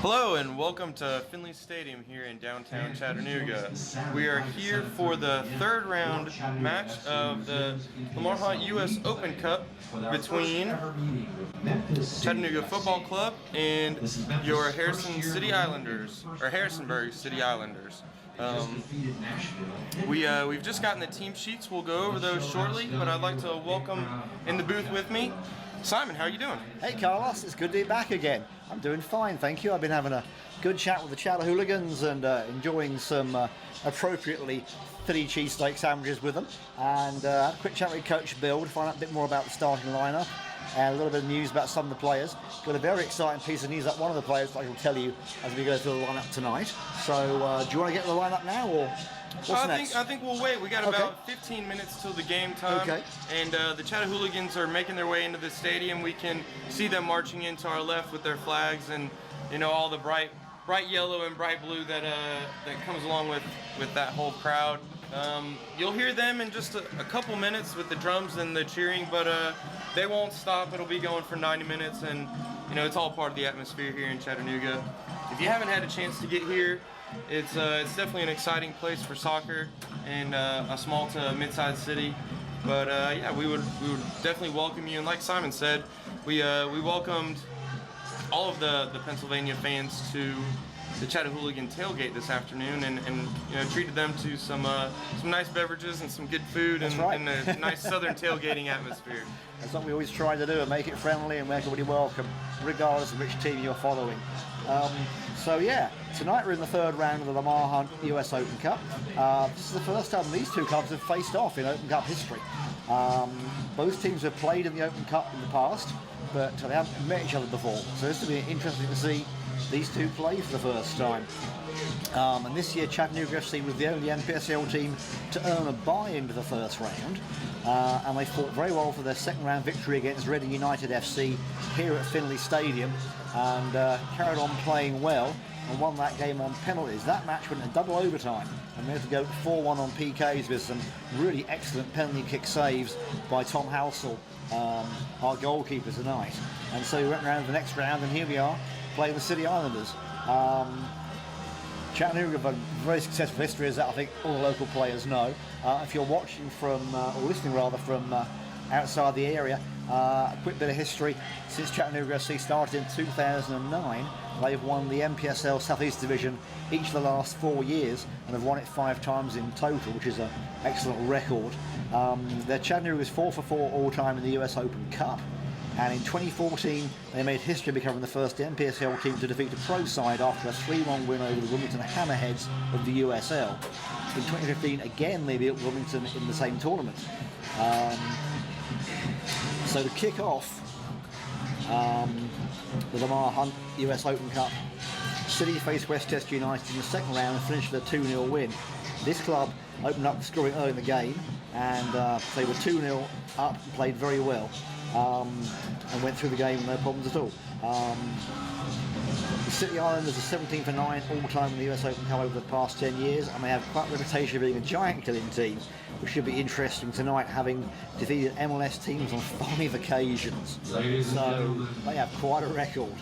Hello and welcome to Finley Stadium here in downtown Chattanooga. We are here for the third round match of the Lamar U.S. Open Cup between Chattanooga Football Club and your Harrisonburg City Islanders. We've just gotten the team sheets. We'll go over those shortly, but I'd like to welcome in the booth with me Simon. How are you doing? Hey Carlos, it's good to be back again. I'm doing fine, thank you. I've been having a good chat with the Chatahooligans and enjoying some appropriately Philly cheesesteak sandwiches with them. And had a quick chat with Coach Bill to find out a bit more about the starting lineup and a little bit of news about some of the players. Got a very exciting piece of news that one of the players I will tell you as we go through the lineup tonight. So do you want to get the lineup now or what's next? I think we'll wait. We got about 15 minutes till the game time. Okay. And the Chatahooligans are making their way into the stadium. We can see them marching in to our left with their flags and all the bright yellow and bright blue that comes along with that whole crowd. You'll hear them in just a couple minutes with the drums and the cheering, but they won't stop. It'll be going for 90 minutes, and it's all part of the atmosphere here in Chattanooga. If you haven't had a chance to get here, it's definitely an exciting place for soccer and a small to mid-sized city. But yeah, we would definitely welcome you. And like Simon said, we welcomed all of the Pennsylvania fans to the Chattanooga tailgate this afternoon, and treated them to some nice beverages and some good food and a nice southern tailgating atmosphere. That's what we always try to do, and make it friendly and make everybody welcome, regardless of which team you're following. So yeah, tonight we're in the third round of the Lamar Hunt US Open Cup. This is the first time these two clubs have faced off in Open Cup history. Both teams have played in the Open Cup in the past, but they haven't met each other before. So this will be interesting to see these two play for the first time. And this year Chattanooga FC was the only NPSL team to earn a bye into the first round, and they fought very well for their second round victory against Reading United FC here at Finley Stadium, and carried on playing well and won that game on penalties. That match went in double overtime, and we had to go 4-1 on PKs with some really excellent penalty kick saves by Tom Halsell, our goalkeeper tonight. And so we went around to the next round, and here we are playing the City Islanders. Chattanooga have a very successful history, as I think all the local players know. If you're watching from, or listening rather, from outside the area, a quick bit of history. Since Chattanooga FC started in 2009, they've won the NPSL Southeast Division each of the last 4 years and have won it 5 times in total, which is an excellent record. Their Chattanooga is 4 for 4 all time in the US Open Cup. And in 2014, they made history becoming the first NPSL team to defeat a pro side after a 3-1 win over the Wilmington Hammerheads of the USL. In 2015, again, they beat Wilmington in the same tournament. So to kick off the Lamar Hunt US Open Cup, City faced Westchester United in the second round and finished with a 2-0 win. This club opened up scoring early in the game, and they were 2-0 up and played very well. And went through the game with no problems at all. The City Islanders are 17 for 9 all time in the US Open Cup over the past 10 years, and they have quite a reputation of being a giant killing team, which should be interesting tonight, having defeated MLS teams on 5 occasions. So they have quite a record.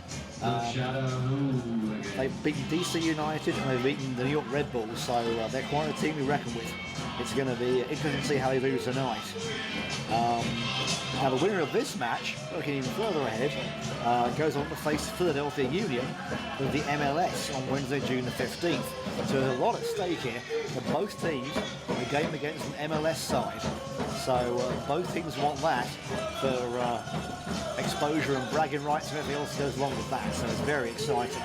They've beaten DC United and they've beaten the New York Red Bulls, so they're quite a team to reckon with. It's going to be interesting to see how they do tonight. Now the winner of this match, looking even further ahead, goes on to face Philadelphia Union with the MLS on Wednesday, June the 15th. So there's a lot at stake here for both teams in a game against an MLS side. So both teams want that for exposure and bragging rights and everything else that goes along with that. So it's very exciting.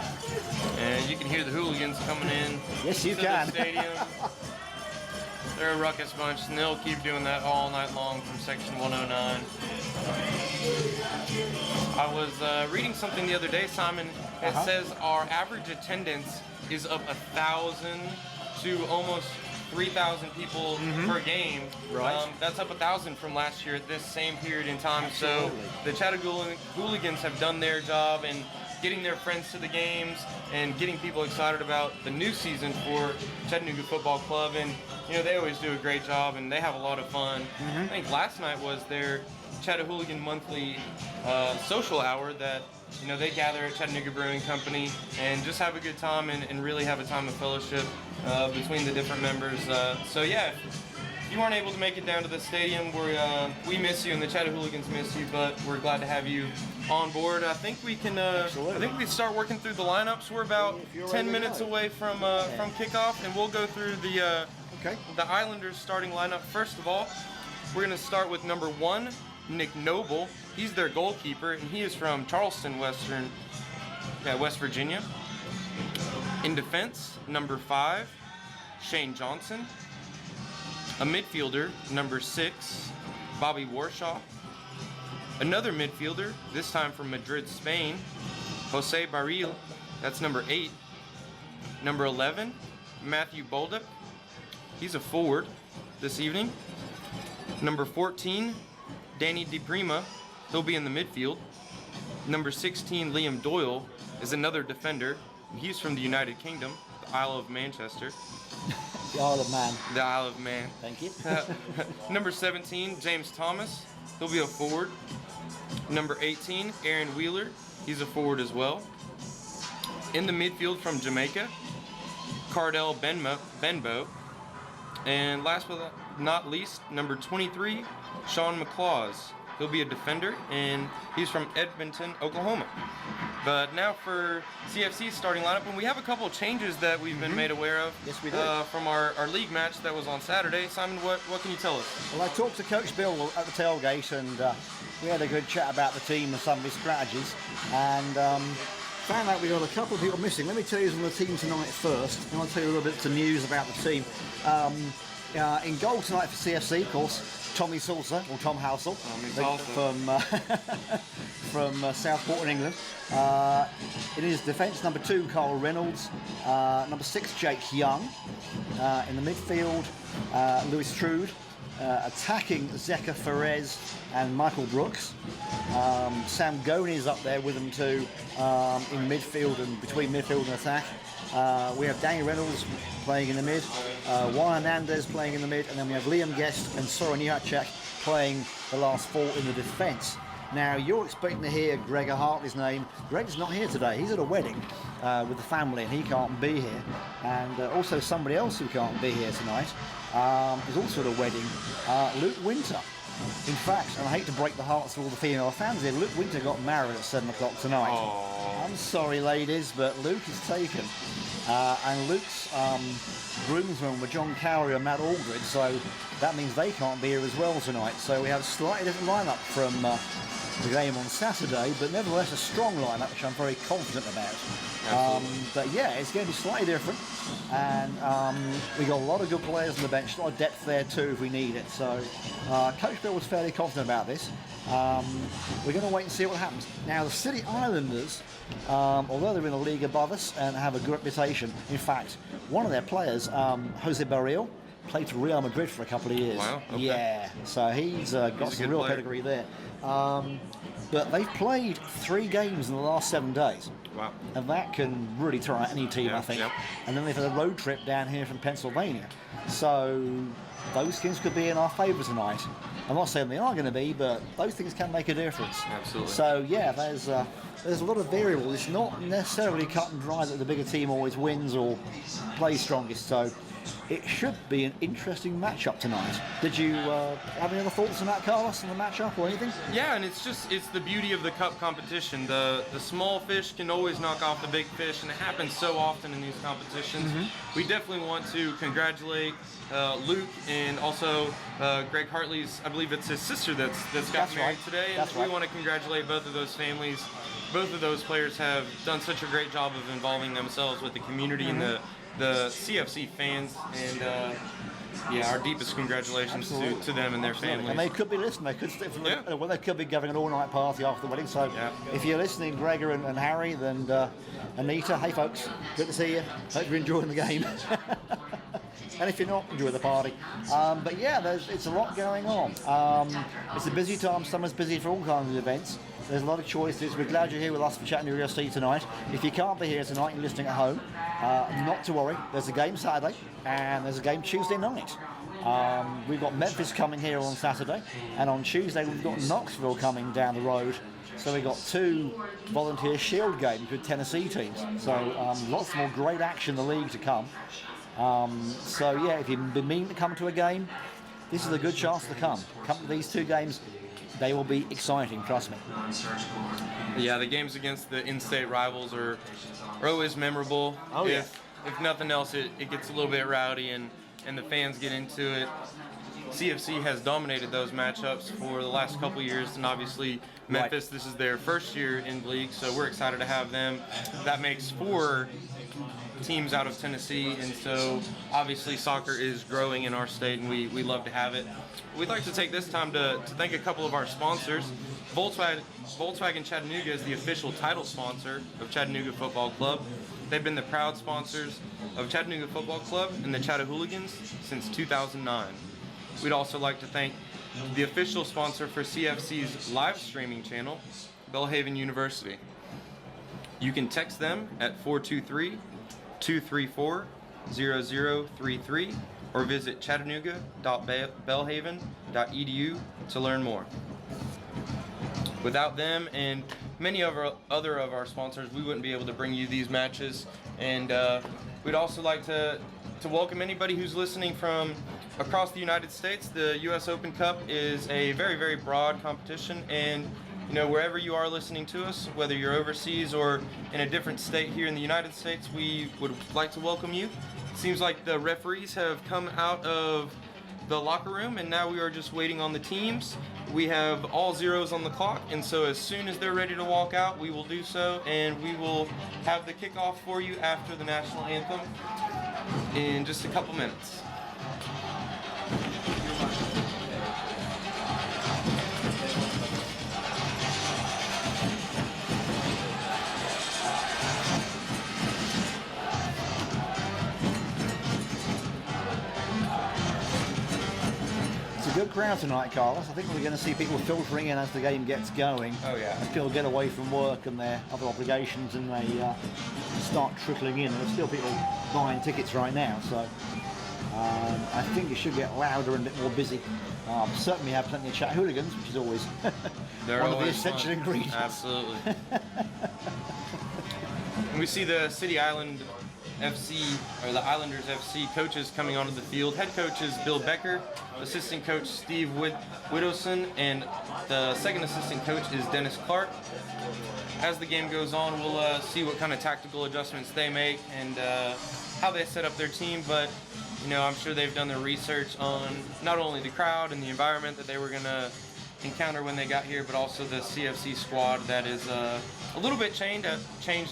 And you can hear the hooligans coming in. Yes, you to can. The stadium. They're a ruckus bunch, and they'll keep doing that all night long from Section 109. I was reading something the other day, Simon. It says our average attendance is up 1,000 to almost 3,000 people per game. Right. That's up 1,000 from last year at this same period in time. Absolutely. So the Chattanooga hooligans have done their job, and getting their friends to the games and getting people excited about the new season for Chattanooga Football Club. And they always do a great job, and they have a lot of fun. I think last night was their Chattahooligan monthly social hour that they gather at Chattanooga Brewing Company and just have a good time and really have a time of fellowship between the different members. So yeah, if you weren't able to make it down to the stadium, we miss you and the Chattahooligans miss you, but we're glad to have you on board. I think we can. I think we start working through the lineups. We're about 10 minutes away from kickoff, and we'll go through the Islanders starting lineup. First of all, we're going to start with number 1, Nick Noble. He's their goalkeeper, and he is from Charleston, West Virginia. In defense, number 5, Shane Johnson. A midfielder, number 6, Bobby Warshaw. Another midfielder, this time from Madrid, Spain, Jose Barril. That's number 8. Number 11, Matthew Boldup. He's a forward this evening. Number 14, Danny DiPrima. He'll be in the midfield. Number 16, Liam Doyle, is another defender. He's from the United Kingdom, the Isle of Manchester. The Isle of Man. The Isle of Man. Thank you. Number 17, James Thomas. He'll be a forward. Number 18, Aaron Wheeler. He's a forward as well. In the midfield from Jamaica, Cardell Benbow. And last but not least, number 23, Sean McClaws. He'll be a defender, and he's from Edmonton, Oklahoma. But now for CFC's starting lineup, and we have a couple of changes that we've been made aware of. Yes, we do. From our league match that was on Saturday. Simon, what can you tell us? Well, I talked to Coach Bill at the tailgate, and we had a good chat about the team and some of his strategies, and found out we got a couple of people missing. Let me tell you who's on the team tonight first, and I'll tell you a little bit of news about the team. In goal tonight for CFC, of course, Tommy Salsa, or Tom Housel, from Southport in England. In his defence, number 2, Carl Reynolds. Number 6, Jake Young. In the midfield, Louis Trude. Attacking Zeka Ferez and Michael Brooks. Sam Goney is up there with them too, in midfield and between midfield and attack. We have Danny Reynolds playing in the mid, Juan Hernandez playing in the mid, and then we have Liam Guest and Soren Jacek playing the last 4 in the defence. Now, you're expecting to hear Gregor Hartley's name. Greg's not here today. He's at a wedding with the family, and he can't be here. And also somebody else who can't be here tonight is also at a wedding, Luke Winter. In fact, and I hate to break the hearts of all the female fans here, Luke Winter got married at 7 o'clock tonight. Aww. I'm sorry, ladies, but Luke is taken. And Luke's groomsmen were John Cowrie and Matt Aldridge, so that means they can't be here as well tonight. So we have a slightly different lineup from the game on Saturday, but nevertheless a strong lineup, which I'm very confident about. But yeah, it's going to be slightly different, and we got a lot of good players on the bench, a lot of depth there too if we need it. So Coach Bill was fairly confident about this. We're going to wait and see what happens. Now the City Islanders, although they're in a league above us and have a good reputation, in fact, one of their players, Jose Barril, played for Real Madrid for a couple of years. Wow, okay. Yeah, so he's got some real pedigree there. But they've played 3 games in the last 7 days. Wow. And that can really tire any team, I think. And then they've had a road trip down here from Pennsylvania. So those things could be in our favour tonight. I'm not saying they are going to be, but those things can make a difference. Absolutely. So yeah, there's a lot of variables. It's not necessarily cut and dry that the bigger team always wins or plays strongest. So it should be an interesting matchup tonight. Did you have any other thoughts on that, Carlos, on the matchup or anything? Yeah, and it's the beauty of the cup competition. The small fish can always knock off the big fish, and it happens so often in these competitions. We definitely want to congratulate Luke and also Greg Hartley's, I believe it's his sister that's got married today. And we want to congratulate both of those families. Both of those players have done such a great job of involving themselves with the community and the CFC fans, and our deepest congratulations to them and their families. And they could be listening. They could they could be having an all-night party after the wedding. So if you're listening, Gregor and Harry, then Anita, hey folks, good to see you. Hope you're enjoying the game. And if you're not, enjoy the party. But yeah, it's a lot going on. It's a busy time. Summer's busy for all kinds of events. There's a lot of choices. We're glad you're here with us for Chattanooga FC tonight. If you can't be here tonight, you're listening at home, not to worry. There's a game Saturday and there's a game Tuesday night. We've got Memphis coming here on Saturday, and on Tuesday we've got Knoxville coming down the road. So we've got 2 Volunteer Shield games with Tennessee teams. So lots more great action in the league to come. So yeah, if you've been meaning to come to a game, this is a good chance to come. Come to these 2 games. They will be exciting, trust me. Yeah, the games against the in-state rivals are always memorable. Oh, yeah. If nothing else, it gets a little bit rowdy and the fans get into it. CFC has dominated those matchups for the last couple years, and obviously Memphis, this is their first year in the league, so we're excited to have them. That makes 4 teams out of Tennessee, and so obviously soccer is growing in our state, and we love to have it. We'd like to take this time to thank a couple of our sponsors. Volkswagen Chattanooga is the official title sponsor of Chattanooga Football Club. They've been the proud sponsors of Chattanooga Football Club and the Chattahooligans since 2009. We'd also like to thank the official sponsor for CFC's live streaming channel, Belhaven University. You can text them at 423-234-0033 or visit chattanooga.belhaven.edu to learn more. Without them and many of our other sponsors, we wouldn't be able to bring you these matches. And we'd also like to welcome anybody who's listening from across the United States. The U.S. Open Cup is a very, very broad competition, and you know, wherever you are listening to us, whether you're overseas or in a different state here in the United States, we would like to welcome you. It seems like the referees have come out of the locker room, and now we are just waiting on the teams. We have all zeros on the clock, and so as soon as they're ready to walk out, we will do so, and we will have the kickoff for you after the national anthem in just a couple minutes. Good crowd tonight, Carlos. I think we're going to see people filtering in as the game gets going. Oh yeah. As people get away from work and their other obligations, and they start trickling in. There's still people buying tickets right now, so I think it should get louder and a bit more busy. Certainly have plenty of Chattahooligans, which is always one of the essential ingredients. Absolutely. And we see the City Island FC, or the Islanders FC coaches coming onto the field. Head coach is Bill Becker, assistant coach Steve Widowson, and the second assistant coach is Dennis Clark. As the game goes on, we'll see what kind of tactical adjustments they make and how they set up their team, but you know, I'm sure they've done their research on not only the crowd and the environment that they were going to encounter when they got here, but also the CFC squad that is a little bit changed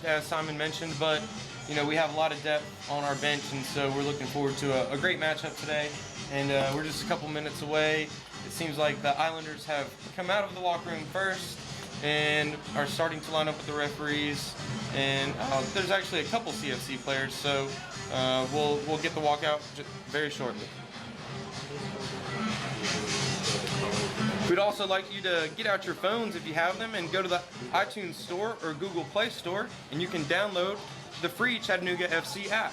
as Simon mentioned, but you know, we have a lot of depth on our bench, and so we're looking forward to a great matchup today. And we're just a couple minutes away. It seems like the Islanders have come out of the locker room first and are starting to line up with the referees. And there's actually a couple CFC players, so we'll get the walkout very shortly. We'd also like you to get out your phones if you have them and go to the iTunes Store or Google Play Store, and you can download the free Chattanooga FC app.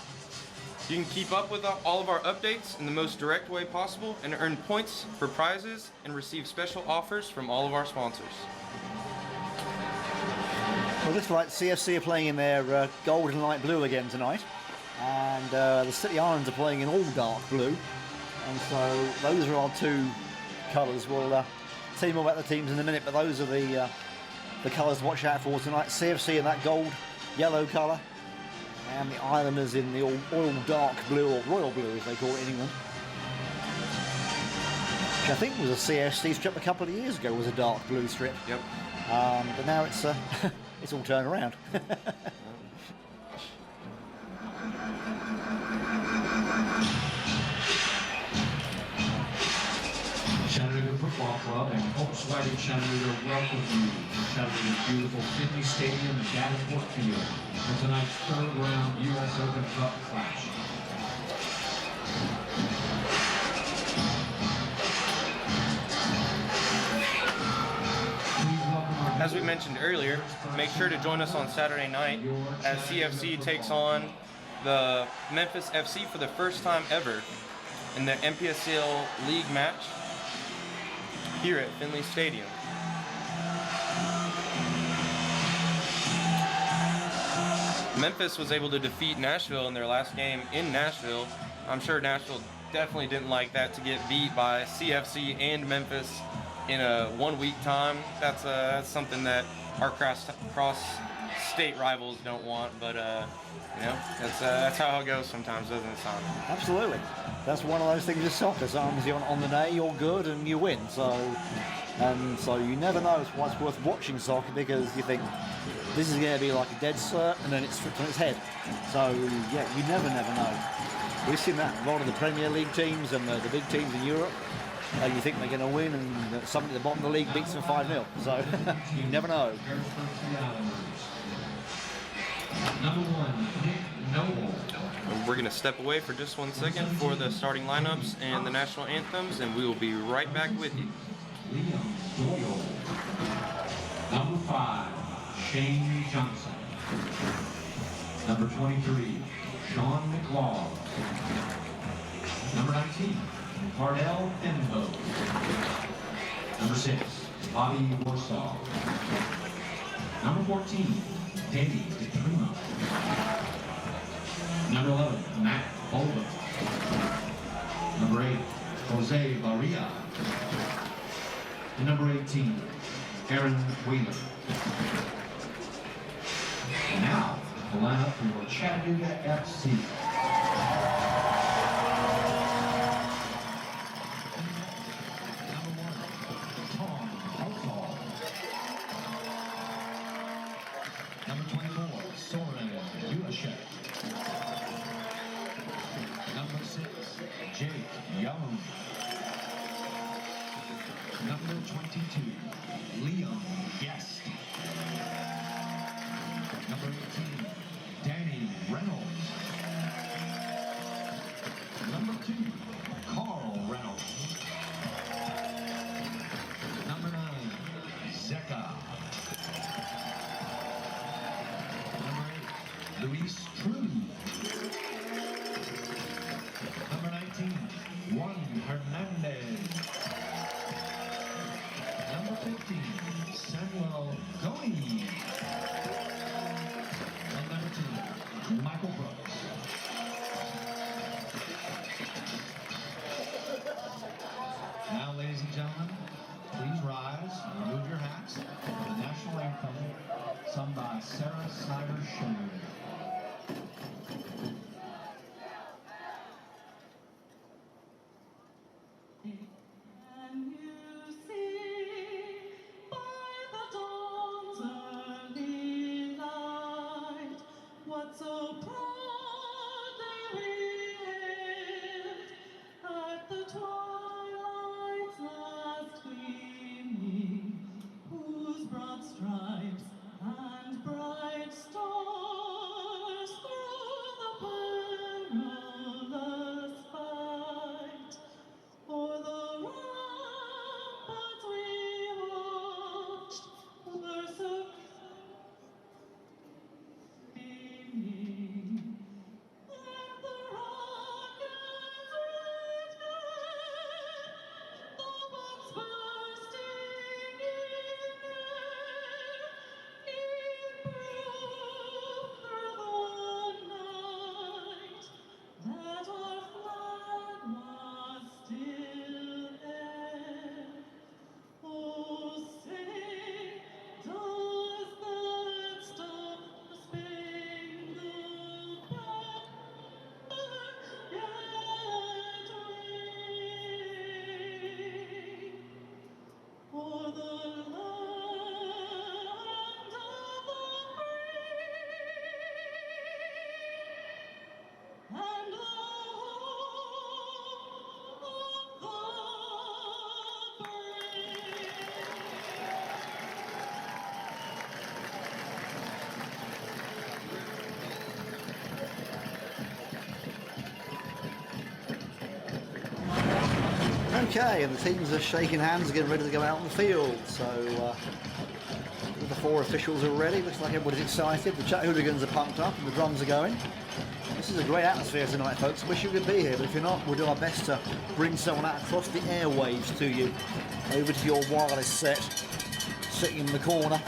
You can keep up with all of our updates in the most direct way possible and earn points for prizes and receive special offers from all of our sponsors. Well, looks like CFC are playing in their gold and light blue again tonight, and the City Islands are playing in all dark blue, and so those are our 2 colours. We'll tell you more about the teams in a minute, but those are the colours to watch out for tonight. CFC in that gold yellow colour, and the Islanders in the all dark blue, or royal blue as they call it in England, which I think was a CFC strip a couple of years ago, was a dark blue strip. Yep. But now it's it's all turned around. Chattanooga Football Club and Volkswagen Chattanooga welcome you to Chattanooga's beautiful Sydney Stadium and Davenport Field for tonight's third round U.S. Open Cup clash. as we mentioned earlier, make sure to join us on Saturday night as CFC takes on the Memphis FC for the first time ever in the MPSL League match here at Finley Stadium. Memphis was able to defeat Nashville in their last game in Nashville. I'm sure Nashville definitely didn't like that, to get beat by CFC and Memphis in a 1 week time. That's something that our cross-state rivals don't want, but you know, that's how it goes sometimes, doesn't it, Simon? Absolutely. That's one of those things with soccer. Sometimes on the day you're good and you win. So you never know what's worth watching soccer, because you think this is going to be like a dead cert, and then it's flipped on its head. So yeah, you never know. We've seen that a lot of the Premier League teams and the big teams in Europe. You think they're going to win, and somebody at the bottom of the league beats them 5-0. So you never know. Number 1, Nick Noble. We're going to step away for just 1 second for the starting lineups and the national anthems, and we will be right back with you. Liam Doyle. Number 5, Shane Johnson. Number 23, Sean McLaughlin. Number 19, Cardell Enbo. Number 6, Bobby Warsaw. Number 14, Davey DePrimo. Number 11, Matt Bolden. Number 8, Jose Barria. And number 18, Aaron Wheeler. And now, the lineup for Chattanooga FC. Number 1, Tom Hothall. Number 24, Soren Ulashek. Number 6, Jake Young. Number 22, Liam Guest. Number 18, Danny Reynolds. Number 2, Carl Reynolds. Number 9, Zeka. Number 8, Luis True. Number 19, Juan Hernandez. Number 15, Samuel Goey. And number 2, Michael Brooks. Now, ladies and gentlemen, please rise and remove your hats for the national anthem sung by Sarah Snyder Sherman. Can you see by the dawn's early light what so proudly we hailed at the twilight's last gleaming, whose broad stripes and bright stars Okay, and the teams are shaking hands, getting ready to go out on the field. So the 4 officials are ready. Looks like everybody's excited. The Chattanooga are pumped up and the drums are going. This is a great atmosphere tonight, folks. Wish you could be here, but if you're not, we'll do our best to bring someone out across the airwaves to you, over to your wireless set, sitting in the corner.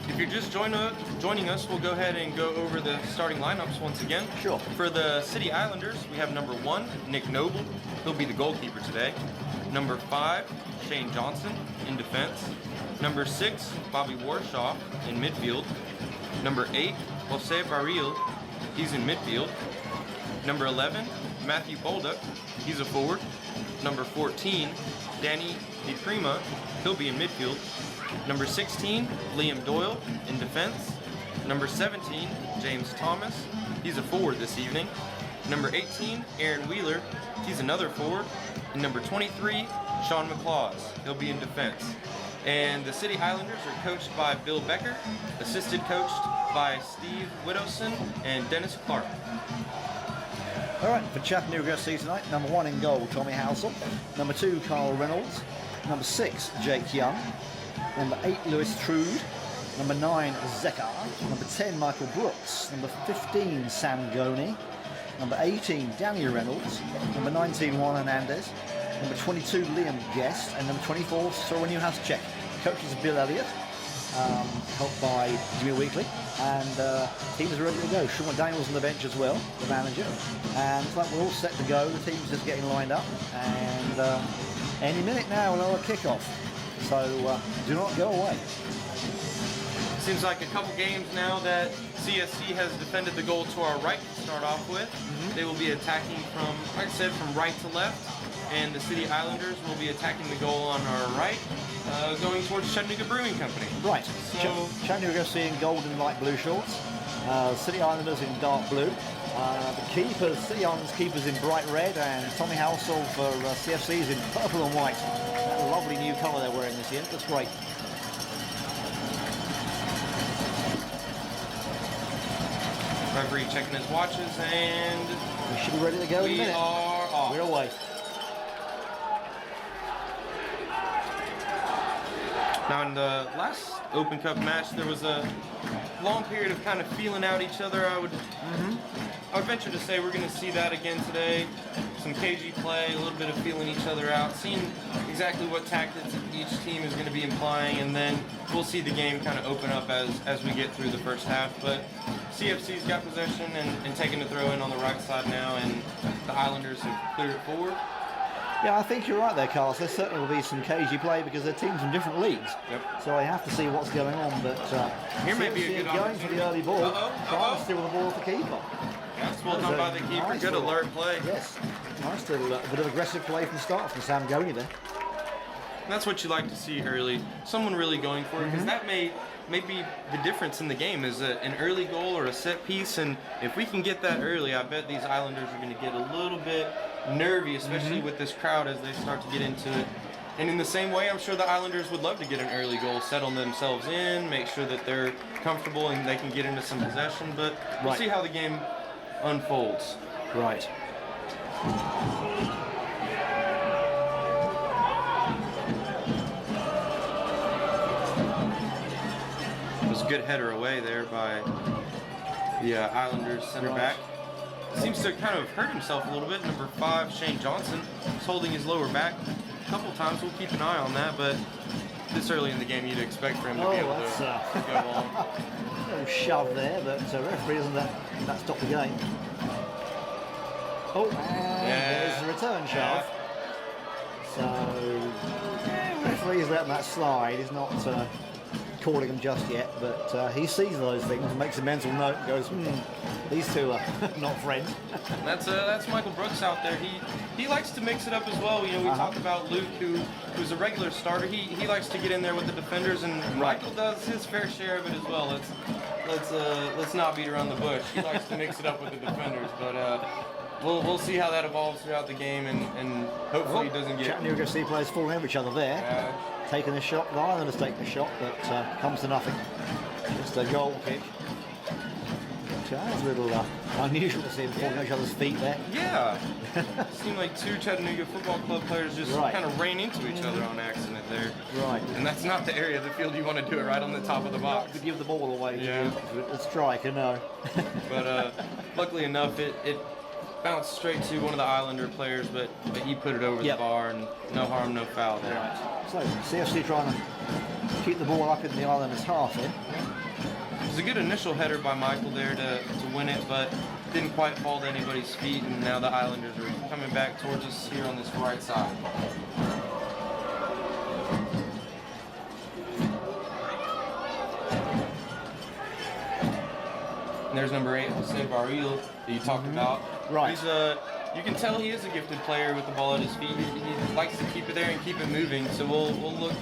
If you're just joining us, we'll go ahead and go over the starting lineups once again. Sure. For the City Islanders, we have number 1, Nick Noble. He'll be the goalkeeper today. Number 5, Shane Johnson in defense. Number 6, Bobby Warshaw in midfield. Number 8, Jose Baril. He's in midfield. Number 11, Matthew Bolduc. He's a forward. Number 14, Danny DiPrima. He'll be in midfield. Number 16, Liam Doyle in defense. Number 17, James Thomas. He's a forward this evening. Number 18, Aaron Wheeler. He's another forward. And number 23, Sean McClaws. He'll be in defense. And the City Islanders are coached by Bill Becker, assisted coached by Steve Widowson and Dennis Clark. All right, for Chattanooga FC tonight, number 1 in goal, Tommy Housel. Number 2, Carl Reynolds. Number 6, Jake Young. Number 8, Lewis Trude. Number 9, Zekar. Number 10, Michael Brooks. Number 15, Sam Goney. Number 18, Danny Reynolds. Number 19, Juan Hernandez. Number 22, Liam Guest. And number 24, Soren Newhouse-Check. Coach is Bill Elliott, helped by Jimmy Weekly. And teams are ready to go. Sean McDaniel's on the bench as well, the manager. And it's like we're all set to go. The team's just getting lined up. And any minute now, we'll have a kickoff. So do not go away. Seems like a couple games now that CSC has defended the goal to our right to start off with. They will be attacking from, like I said, from right to left. And the City Islanders will be attacking the goal on our right, going towards Chattanooga Brewing Company. Right. So Chattanooga FC in gold and light blue shorts. City Islanders in dark blue. The keepers, City Islanders keepers in bright red, and Tommy Housel for CFC's in purple and white. That lovely new colour they're wearing this year. That's great. referee checking his watches, and we should be ready to go in a minute. We are off. We're away. Now in the last Open Cup match, there was a long period of kind of feeling out each other. I would venture to say we're going to see that again today. Some cagey play, a little bit of feeling each other out, seeing exactly what tactics each team is going to be implying, and then we'll see the game kind of open up as we get through the first half. But CFC's got possession and taking the throw in on the right side now, and the Islanders have cleared it forward. Yeah, I think you're right there, Carlos. There certainly will be some cagey play because they're teams from different leagues. Yep. So I have to see what's going on. But here may be a good going for the early ball, trying to steal the ball off the keeper. That's well done by the keeper. Nice Good alert play. Yes, nice little bit of aggressive play from the start from Sam Goney there. That's what you like to see early. Someone really going for it, because that may be the difference in the game, is an early goal or a set piece. And if we can get that early, I bet these Islanders are going to get a little bit nervy, especially with this crowd as they start to get into it. And in the same way, I'm sure the Islanders would love to get an early goal, settle themselves in, make sure that they're comfortable and they can get into some possession. But we'll see how the game unfolds. Right. It was a good header away there by the Islanders center back. Seems to kind of hurt himself a little bit. Number 5, Shane Johnson, is holding his lower back a couple times. We'll keep an eye on that, but this early in the game, you'd expect for him to be able to go long. A little shove there, but referee doesn't that stop the game. Oh, and there's the return shove. So, referee's letting that slide. He's not calling him just yet, but he sees those things and makes a mental note and goes, these two are not friends. That's Michael Brooks out there. He likes to mix it up as well. You know, we talked about Luke, who's a regular starter. He likes to get in there with the defenders, and Michael does his fair share of it as well. Let's not beat around the bush. He likes to mix it up with the defenders, but we'll see how that evolves throughout the game, and hopefully he doesn't get. Chattanooga FC players falling over each other there. Taking a shot, the Islanders taking a shot, but comes to nothing. Just a goal kick. Okay, it's a little unusual to see them falling on each other's feet there. Yeah. Seemed like two Chattanooga Football Club players just Right. kind of ran into each other on accident there. Right. And that's not the area of the field you want to do it, right on the top of the box. To give the ball away Yeah. to a striker, no. But luckily enough, it bounced straight to one of the Islander players, but he put it over Yep. the bar, and no harm, no foul there. Right. So, CFC trying to keep the ball up in the Islanders' half here. It was a good initial header by Michael there to win it, but didn't quite fall to anybody's feet, and now the Islanders are coming back towards us here on this right side. And there's number 8, Jose Baril, that you talked about. Right. He's you can tell he is a gifted player with the ball at his feet. He likes to keep it there and keep it moving, so we'll look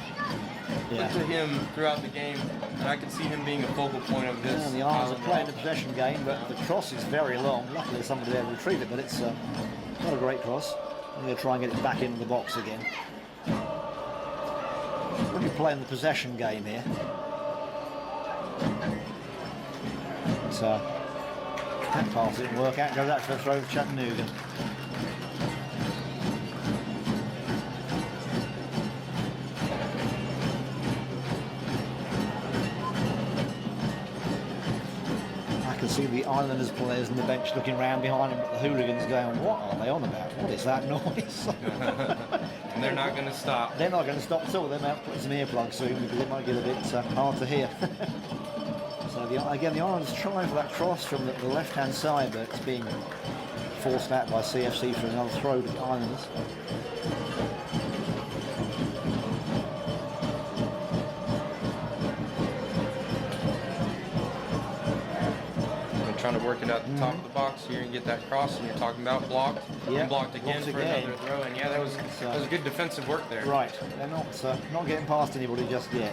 to him throughout the game, and I can see him being a focal point of this. And the Islanders are playing the possession game, but the cross is very long. Luckily, somebody there to retrieve it, but it's not a great cross. I'm going to try and get it back into the box again. We're really playing the possession game here. So, that pass didn't work out. Goes out for a throw for Chattanooga. I can see the Islanders players on the bench looking round behind them, but the hooligans going, what are they on about? What is that noise? And they're not going to stop. They're not going to stop at all. They might put some earplugs soon because it might get a bit hard to hear. So again, the Islanders trying for that cross from the left-hand side, but it's being forced out by CFC for another throw to the Islanders. Trying to work it out the top of the box here and get that cross, and you're talking about blocked. Yeah, And blocked again blocked for again. another throw, and yeah, that was good defensive work there. Right, they're not getting past anybody just yet.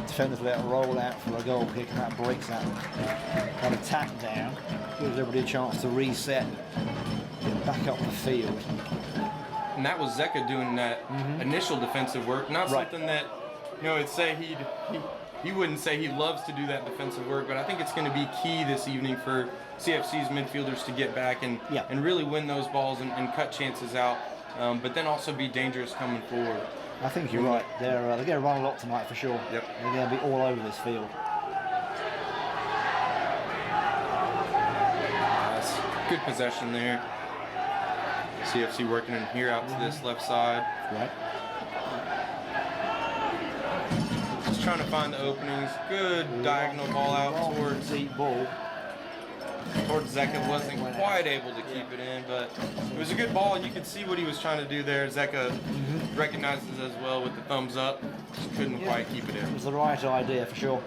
Defenders let it roll out for a goal kick, and that breaks that attack down. Gives everybody a chance to reset, get back up the field. And that was Zeka doing that initial defensive work, not Right. something that, it'd say he wouldn't say he loves to do that defensive work, but I think it's going to be key this evening for CFC's midfielders to get back and really win those balls and cut chances out, but then also be dangerous coming forward. I think you're right. They're going to run a lot tonight for sure. Yep. They're going to be all over this field. Nice. Good possession there. CFC working in here out to this left side. Right. Just trying to find the openings. Good diagonal ball out towards deep ball. Zeka. Wasn't quite able to keep it in, but it was a good ball. You could see what he was trying to do there. Zeka recognizes as well with the thumbs up. Just couldn't quite keep it It in. was the right idea for sure.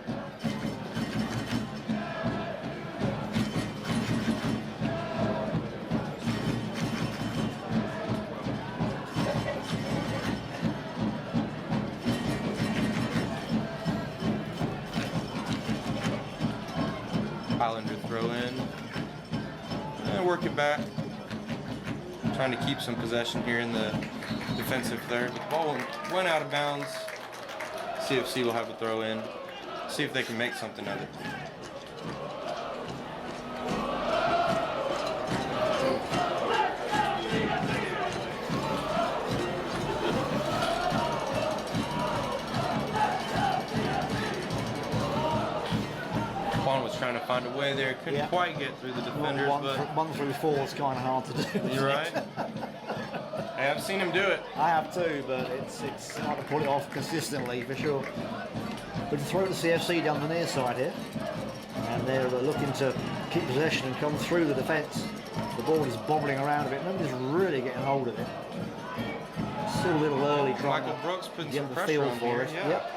Islander throw in. And work it back. Trying to keep some possession here in the defensive third. But the ball went out of bounds. CFC will have a throw in. See if they can make something of it. Juan was trying to find a way there. Couldn't quite get through the defenders, but 1 through 4 is kind of hard to do. you're right. Hey, I've seen him do it. I have too, but it's hard to pull it off consistently for sure. But to throw the CFC down the near side here, and they're looking to keep possession and come through the defence. The ball is bobbling around a bit. Nobody's really getting hold of it. Still a little early trying Michael to Brooks putting get some the pressure feel on for here. it. Yeah. Yep.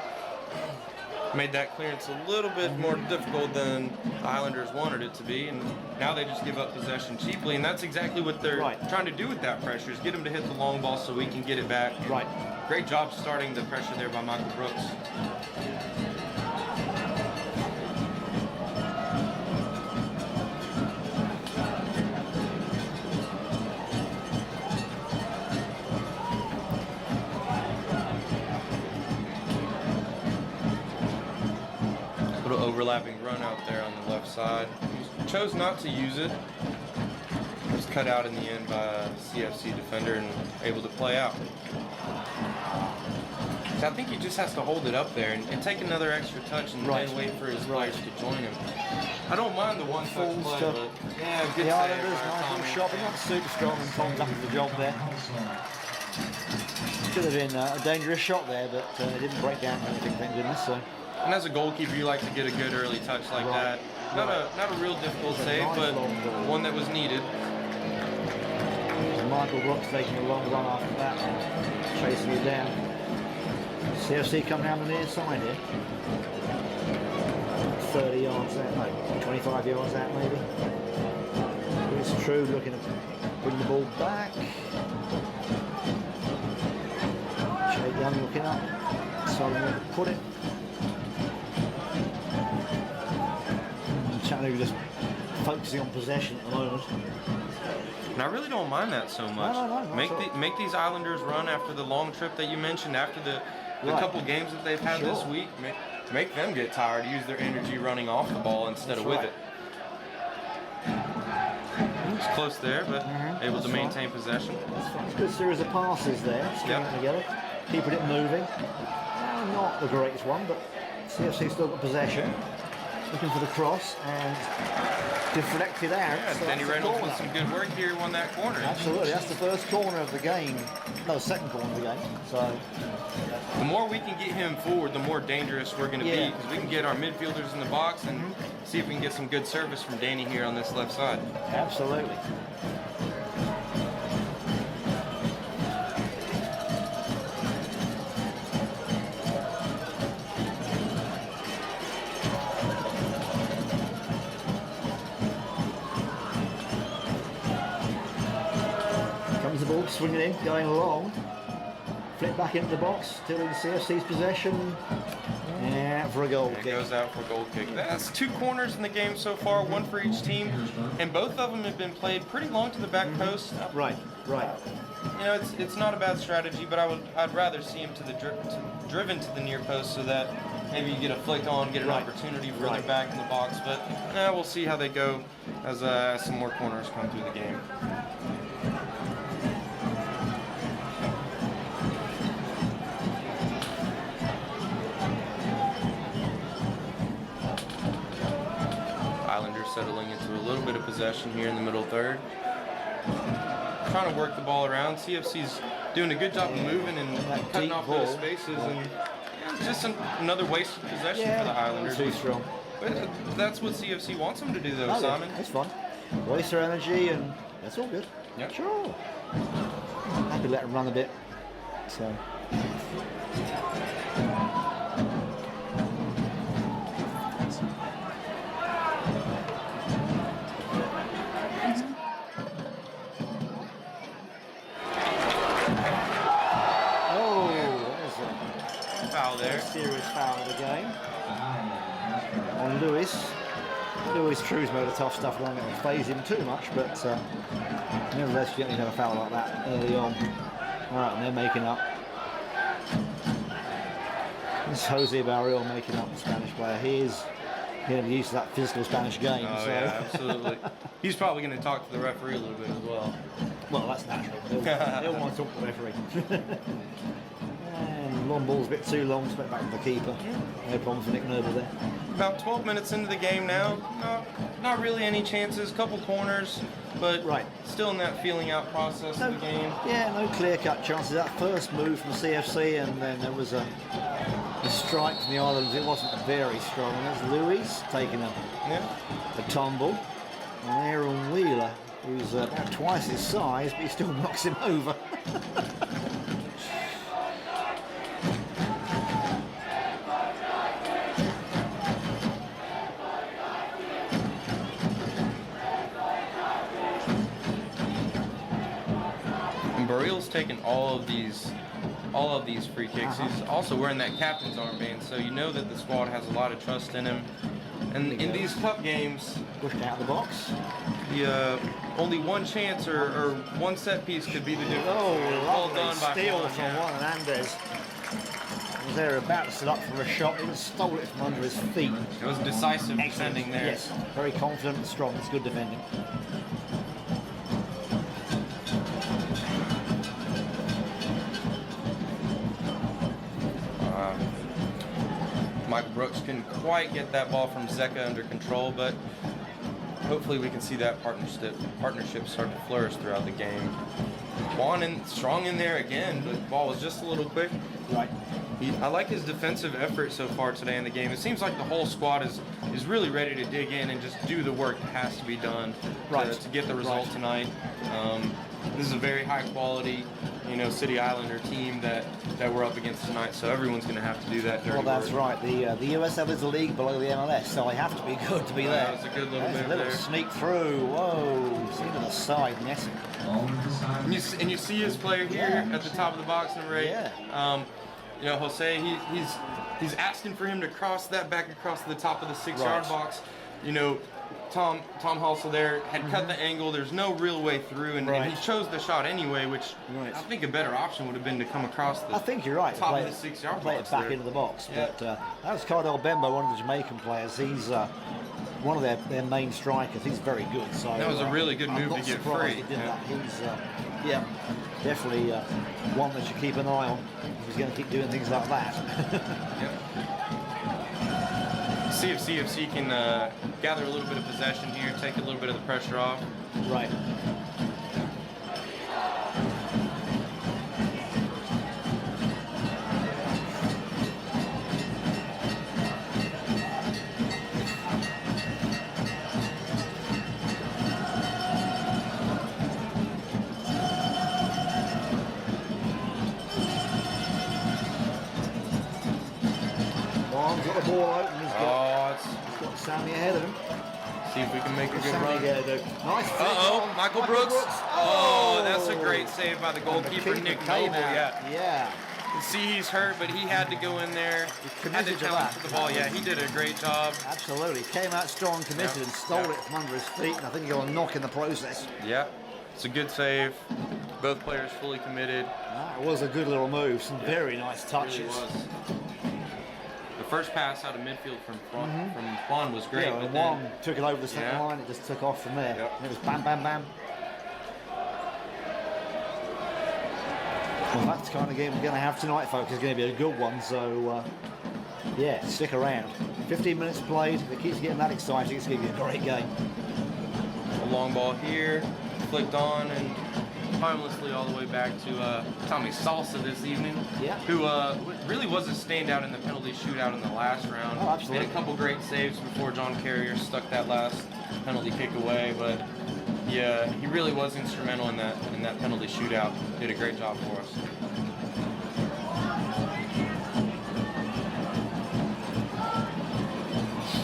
Made that clearance a little bit more difficult than the Islanders wanted it to be, and now they just give up possession cheaply, and that's exactly what they're trying to do with that pressure, is get them to hit the long ball so we can get it back. Right. Great job starting the pressure there by Michael Brooks. overlapping run out there on the left side. He chose not to use it. It was cut out in the end by a CFC defender and able to play out. So I think he just has to hold it up there and take another extra touch and then wait for his players to join him. I don't mind the one touch play, but yeah, good The save Islanders, by nice Tommy. little shot, but not super strong, and Tom's up to the job there. Should have been a dangerous shot there, but it didn't break down or anything, thank goodness. So. And as a goalkeeper, you like to get a good early touch like that. Not a real difficult save, but one that was needed. Michael Brooks taking a long run after that, chasing it down. CFC coming down the near side here. 30 yards out, no, 25 yards out maybe. It's True looking to bring the ball back. Jake Young looking up, deciding where to put it. Chattanooga just focusing on possession at the moment. And I really don't mind that so much. No, make these Islanders run after the long trip that you mentioned, after the couple games that they've had this week. Make them get tired, use their energy running off the ball instead of with it. It's close there, but able to maintain possession. It's a good series of passes there, stringing it together, keeping it moving. Not the greatest one, but CFC still got possession. Looking for the cross and deflected out. Yeah, so Denny Reynolds with some good work here, won that corner. Absolutely, that's the first corner of the game. No, second corner of the game. So the more we can get him forward, the more dangerous we're going to be, because we can get our midfielders in the box and see if we can get some good service from Danny here on this left side. absolutely. The ball swinging in, going long, flip back into the box, still in CFC's possession. Yeah, for a goal It kick. goes out for a goal kick. That's 2 corners in the game so far, one for each team, and both of them have been played pretty long to the back post. Right. You know, it's not a bad strategy, but I'd rather see him driven to the near post so that maybe you get a flick on, get an opportunity further back in the box. But we'll see how they go as some more corners come through the game. Islanders settling into a little bit of possession here in the middle third. Trying to work the ball around. CFC's doing a good job of moving and cutting off those spaces, and it's just another wasted possession for the Islanders. Too strong. But that's what CFC wants them to do, though, Simon. That's fun. Waste their energy, and that's all good. Yep. Sure. Happy to let them run a bit. So. Serious foul of the game on Lewis. Lewis True's made of tough stuff, don't phase him too much, but nevertheless you don't have a foul like that early on. Alright, and they're making up. It's Jose Barriol making up the Spanish player. He's getting used to that physical Spanish game. Oh, so. yeah, absolutely. He's probably going to talk to the referee a little bit as well. Well, that's natural. They'll want to talk to the referee. And long ball's a bit too long, spent back to the keeper. No problem for Nick Noble there. About 12 minutes into the game now. Not really any chances, couple corners, but still in that feeling out process of the game. Yeah, no clear-cut chances. That first move from CFC, and then there was a strike from the Islanders. It wasn't very strong. And there's Louis taking a tumble. And Aaron Wheeler, who's about twice his size, but he still knocks him over. Barriel's taken all of these free kicks. He's also wearing that captain's armband, so you know that the squad has a lot of trust in him. And in these cup games, pushed out of the box. Only one chance or one set piece could be the difference. Oh, well done by steal Juan, from Juan Hernandez. was there about to set up for a shot. He just stole it from under his feet. It was decisive Excellent. defending there. Yes, very confident and strong. It's good defending. Michael Brooks couldn't quite get that ball from Zeka under control, but hopefully we can see that partnership start to flourish throughout the game. Juan strong in there again, but the ball was just a little quick. Right. I like his defensive effort so far today in the game. It seems like the whole squad is really ready to dig in and just do the work that has to be done to get the result tonight. This is a very high quality, City Islander team that we're up against tonight. So everyone's going to have to do that dirty Well, that's work. right. The USL is a league below the MLS, so they have to be good to be there. That was a good little There's move a little there. sneak through. Whoa! See to the side, netting. And you see his player here at the top of the box, number 8. Yeah. Jose, he's asking for him to cross that back across the top of the 6-yard box. Tom Halsell there had cut the angle. There's no real way through, and he chose the shot anyway, which I think a better option would have been to come across the I think you're right. top of the 6-yard play box it back there. into the box. Yeah. But that was Cardell Bembo, one of the Jamaican players. He's one of their main strikers. He's very good. So That was a really good I'm move not to get surprised free. He did Yeah. that. He's definitely one that you keep an eye on. He's going to keep doing things like that. See if CFC can gather a little bit of possession here, take a little bit of the pressure off. Right. Juan's got the ball open. He's got Sammy ahead of him. See if we can make a good Sammy run. get it. Nice. Michael Brooks. Oh, that's a great save by the goalkeeper, Nick Noble. Yeah. You see he's hurt, but he had to go in there. He Had to committed to challenge that. for the ball. Yeah, he did a great job. Absolutely. Came out strong, committed, and stole it from under his feet, and I think he got a knock in the process. Yeah, it's a good save. Both players fully committed. That was a good little move. Some very nice It touches. really was. The first pass out of midfield from Juan was great. Yeah, but and then, one took it over the second line. It just took off from there. Yep. And it was bam, bam, bam. Well, that's the kind of game we're going to have tonight, folks. It's going to be a good one. So, yeah, stick around. 15 minutes played. If it keeps getting that exciting, it's going to be a great game. a long ball here, flicked on and harmlessly all the way back to Tommy Salsa this evening, who really was a standout in the penalty shootout in the last round. Oh, absolutely. Made a couple great saves before John Carrier stuck that last penalty kick away, but yeah, he really was instrumental in that penalty shootout. Did a great job for us.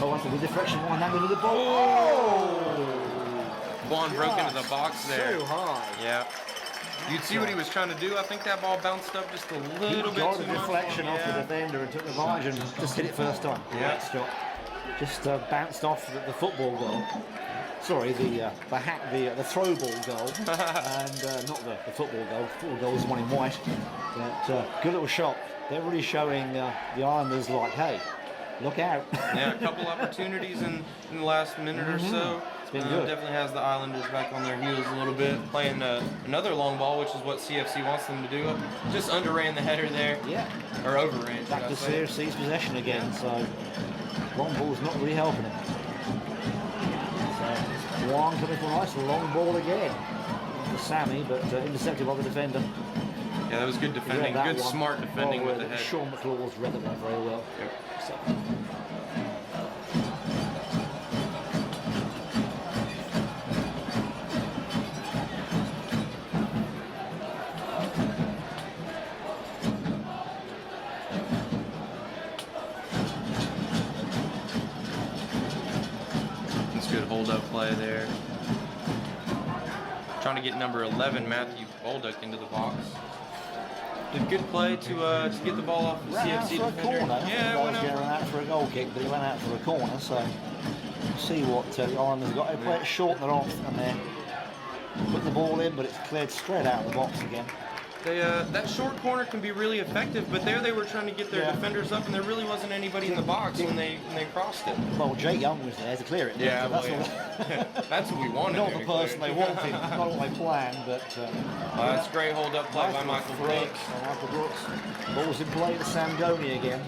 Oh, that's a good deflection. One angle of the ball. Oh! Juan broke into the box there. So high. Yeah. You'd see what he was trying to do. I think that ball bounced up just a little He bit got too a much. deflection off the defender and took the advantage and just hit it first time. Yeah. Great shot. Just bounced off the football goal. Sorry, the throw ball goal, and not the football goal. The football goal was one in white. But good little shot. They're really showing the Islanders like, hey, look out. Yeah, a couple opportunities in the last minute or so. It's been good. Definitely has the Islanders back on their heels a little bit, playing another long ball, which is what CFC wants them to do. Just underran the header there. Yeah. Or overran. Back to CFC's possession again, so long ball's not really helping him. So Juan coming for a nice long ball again for Sammy, but intercepted by the defender. Yeah, that was good defending. That Good, one. smart defending with the head. Sean McClaw's read that very well. Yep. So. That's good hold-up play there. Trying to get number 11, Matthew Bolduc, into the box. Did good play to get the ball off the Ran out CFC for a defender. corner. Yeah, I went was going to out. run out for a goal kick, but he went out for a corner, so we'll see what the Islanders got. They play it short and they're off, and they're putting the ball in, but it's cleared straight out of the box again. that short corner can be really effective, but there they were trying to get their defenders up, and there really wasn't anybody in the box when they crossed it. Well, Jay Young was there to clear it. Yeah, that's, that's what we wanted. not the person they wanted, not what they planned, but that's a great hold-up play by Michael Brooks. Michael Brooks. Ball's in play to Sangoni again.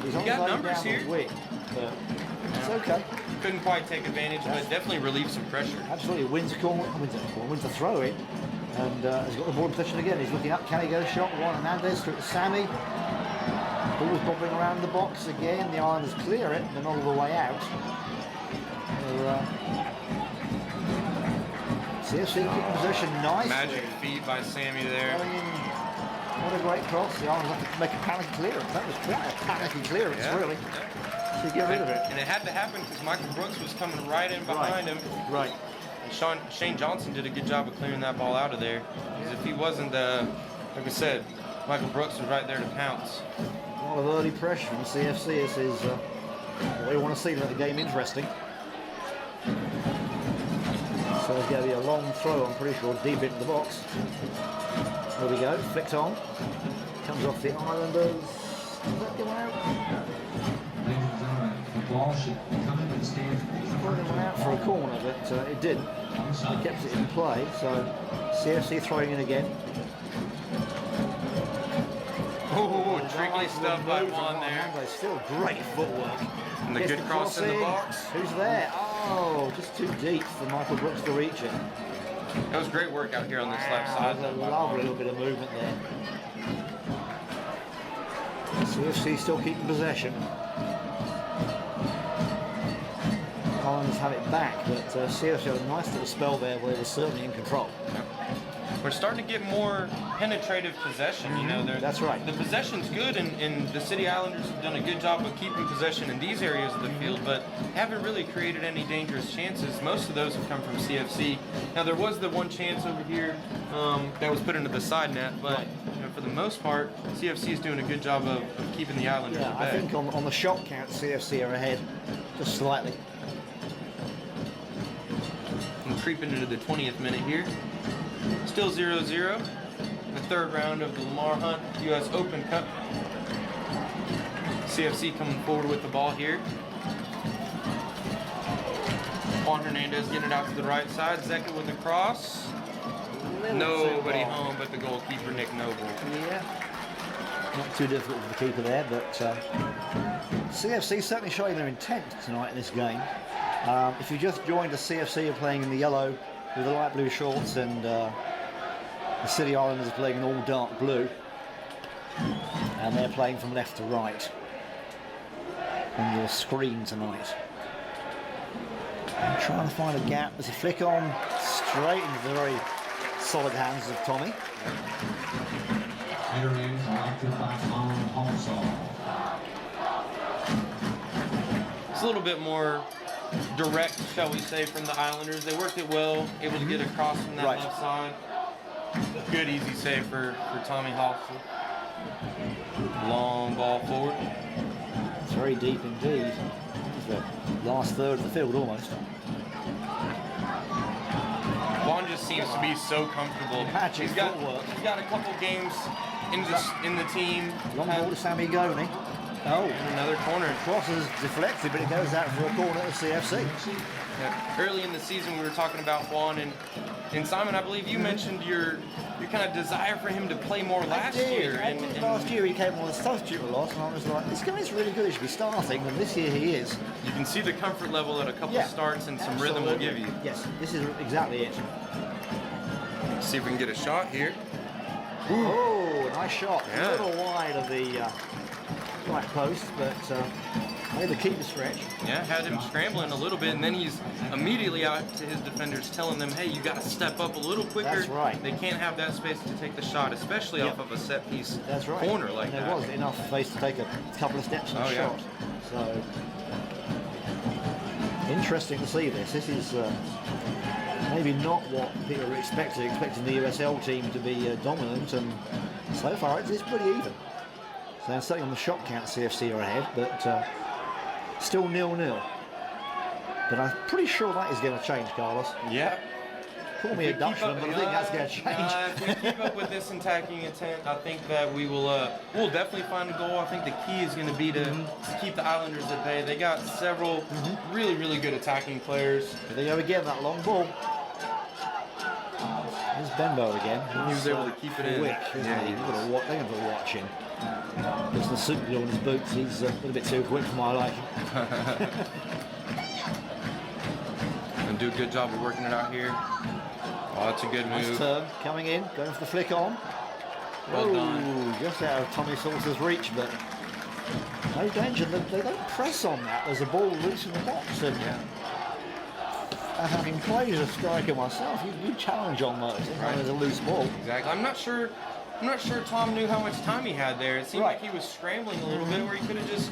He's on got the numbers down here. the wing, but it's okay. Couldn't quite take advantage, but definitely relieved some pressure. Absolutely, wins a throw in, and he's got the ball in possession again. He's looking up, can he go shot? Juan Hernandez through to Sammy. Ball's bobbing around the box again. The Islanders clear it, they're not all the way out. CFC keeping possession nicely. Magic feed by Sammy there. What a great cross. The Islanders have to make a panic clearance. That was quite a panicky clearance, really. To get rid of it. And it had to happen because Michael Brooks was coming right in behind him. Right. And Shane Johnson did a good job of clearing that ball out of there. Because if he wasn't, like I said, Michael Brooks was right there to pounce. A lot of early pressure from CFC. This is what we want to see to make the game interesting. So it's going to be a long throw, I'm pretty sure, deep into the box. There we go, flicked on. Comes off the Islanders. Does that go out? The ball should come into the stands. Thought it went out for a corner, but it didn't. It kept it in play, so CFC throwing in again. Oh, tricky stuff by Juan there. Still great footwork. And the good cross in the box. Who's there? Oh, just too deep for Michael Brooks to reach it. That was great work out here on this left side. There's a lovely little bit of movement there. CFC still keeping possession. Islanders have it back, but CFC had a nice little spell there where they were certainly in control. We're starting to get more penetrative possession, you know. That's right. The possession's good, and the City Islanders have done a good job of keeping possession in these areas of the field, but haven't really created any dangerous chances. Most of those have come from CFC. Now, there was the one chance over here that was put into the side net, but you know, for the most part, CFC is doing a good job of keeping the Islanders at bay. I think on the shot count, CFC are ahead, just slightly. And creeping into the 20th minute here. Still 0-0 in the third round of the Lamar Hunt U.S. Open Cup. CFC coming forward with the ball here. Juan Hernandez getting it out to the right side. Zeka with the cross. Nobody home but the goalkeeper, Nick Noble. Yeah. Not too difficult for the keeper there, but CFC certainly showing their intent tonight in this game. If you just joined the CFC are playing in the yellow with the light blue shorts, and the City Islanders are playing in all dark blue, and they're playing from left to right on your screen tonight. I'm trying to find a gap. There's a flick on straight into the very solid hands of Tommy. Header in, collected by Colin Halsall. It's a little bit more direct, shall we say, from the Islanders. They worked it well, able to get across from that left side. Good, easy save for Tommy Halsall. Long ball forward. It's very deep indeed. It's the last third of the field almost. Juan just seems to be so comfortable. Magic He's got a couple games in the team. Long ball to Sammy Goni. Oh, another corner. Cross is deflected, but it goes out for a corner to CFC. Yeah. Early in the season, we were talking about Juan and Simon. I believe you mentioned your kind of desire for him to play more last year. And last year he came on a substitute loss, and I was like, this guy's really good. He should be starting. And this year he is. You can see the comfort level that a couple starts and some rhythm will give you. Yes, this is exactly it. Let's see if we can get a shot here. Ooh. Oh, nice shot. Yeah. A little wide of the right post, but made the keeper stretch. Yeah, had him scrambling a little bit, and then he's immediately out to his defenders telling them, hey, you got to step up a little quicker. That's right. They can't have that space to take the shot, especially off of a set piece corner like and that. There was enough space to take a couple of steps in the shot. So, interesting to see this. This is maybe not what people are expecting the USL team to be dominant, and so far it's pretty even. So certainly on the shot count, CFC are ahead, but still 0-0. But I'm pretty sure that is going to change, Carlos. Yeah. Call me a Dutchman, but I think that's going to change. If we keep up with this attacking intent, I think that we'll definitely find a goal. I think the key is going to be to keep the Islanders at bay. They got several really, really good attacking players. Here they go again, that long ball. There's Benbow again. He was able to keep it in. Quick, isn't he? They're going to watch him. There's the super glue on his boots. He's a little bit too quick for my liking. And do a good job of working it out here. Oh, that's a good move. Nice turn, coming in, going for the flick on. Well done. Just out of Tommy Saucer's reach, but no danger. They don't press on that. There's a ball loose in the box, and having played as a striker myself, you challenge on those. Right. There's a loose ball. Exactly. I'm not sure Tom knew how much time he had there. It seemed like he was scrambling a little bit, where he could have just,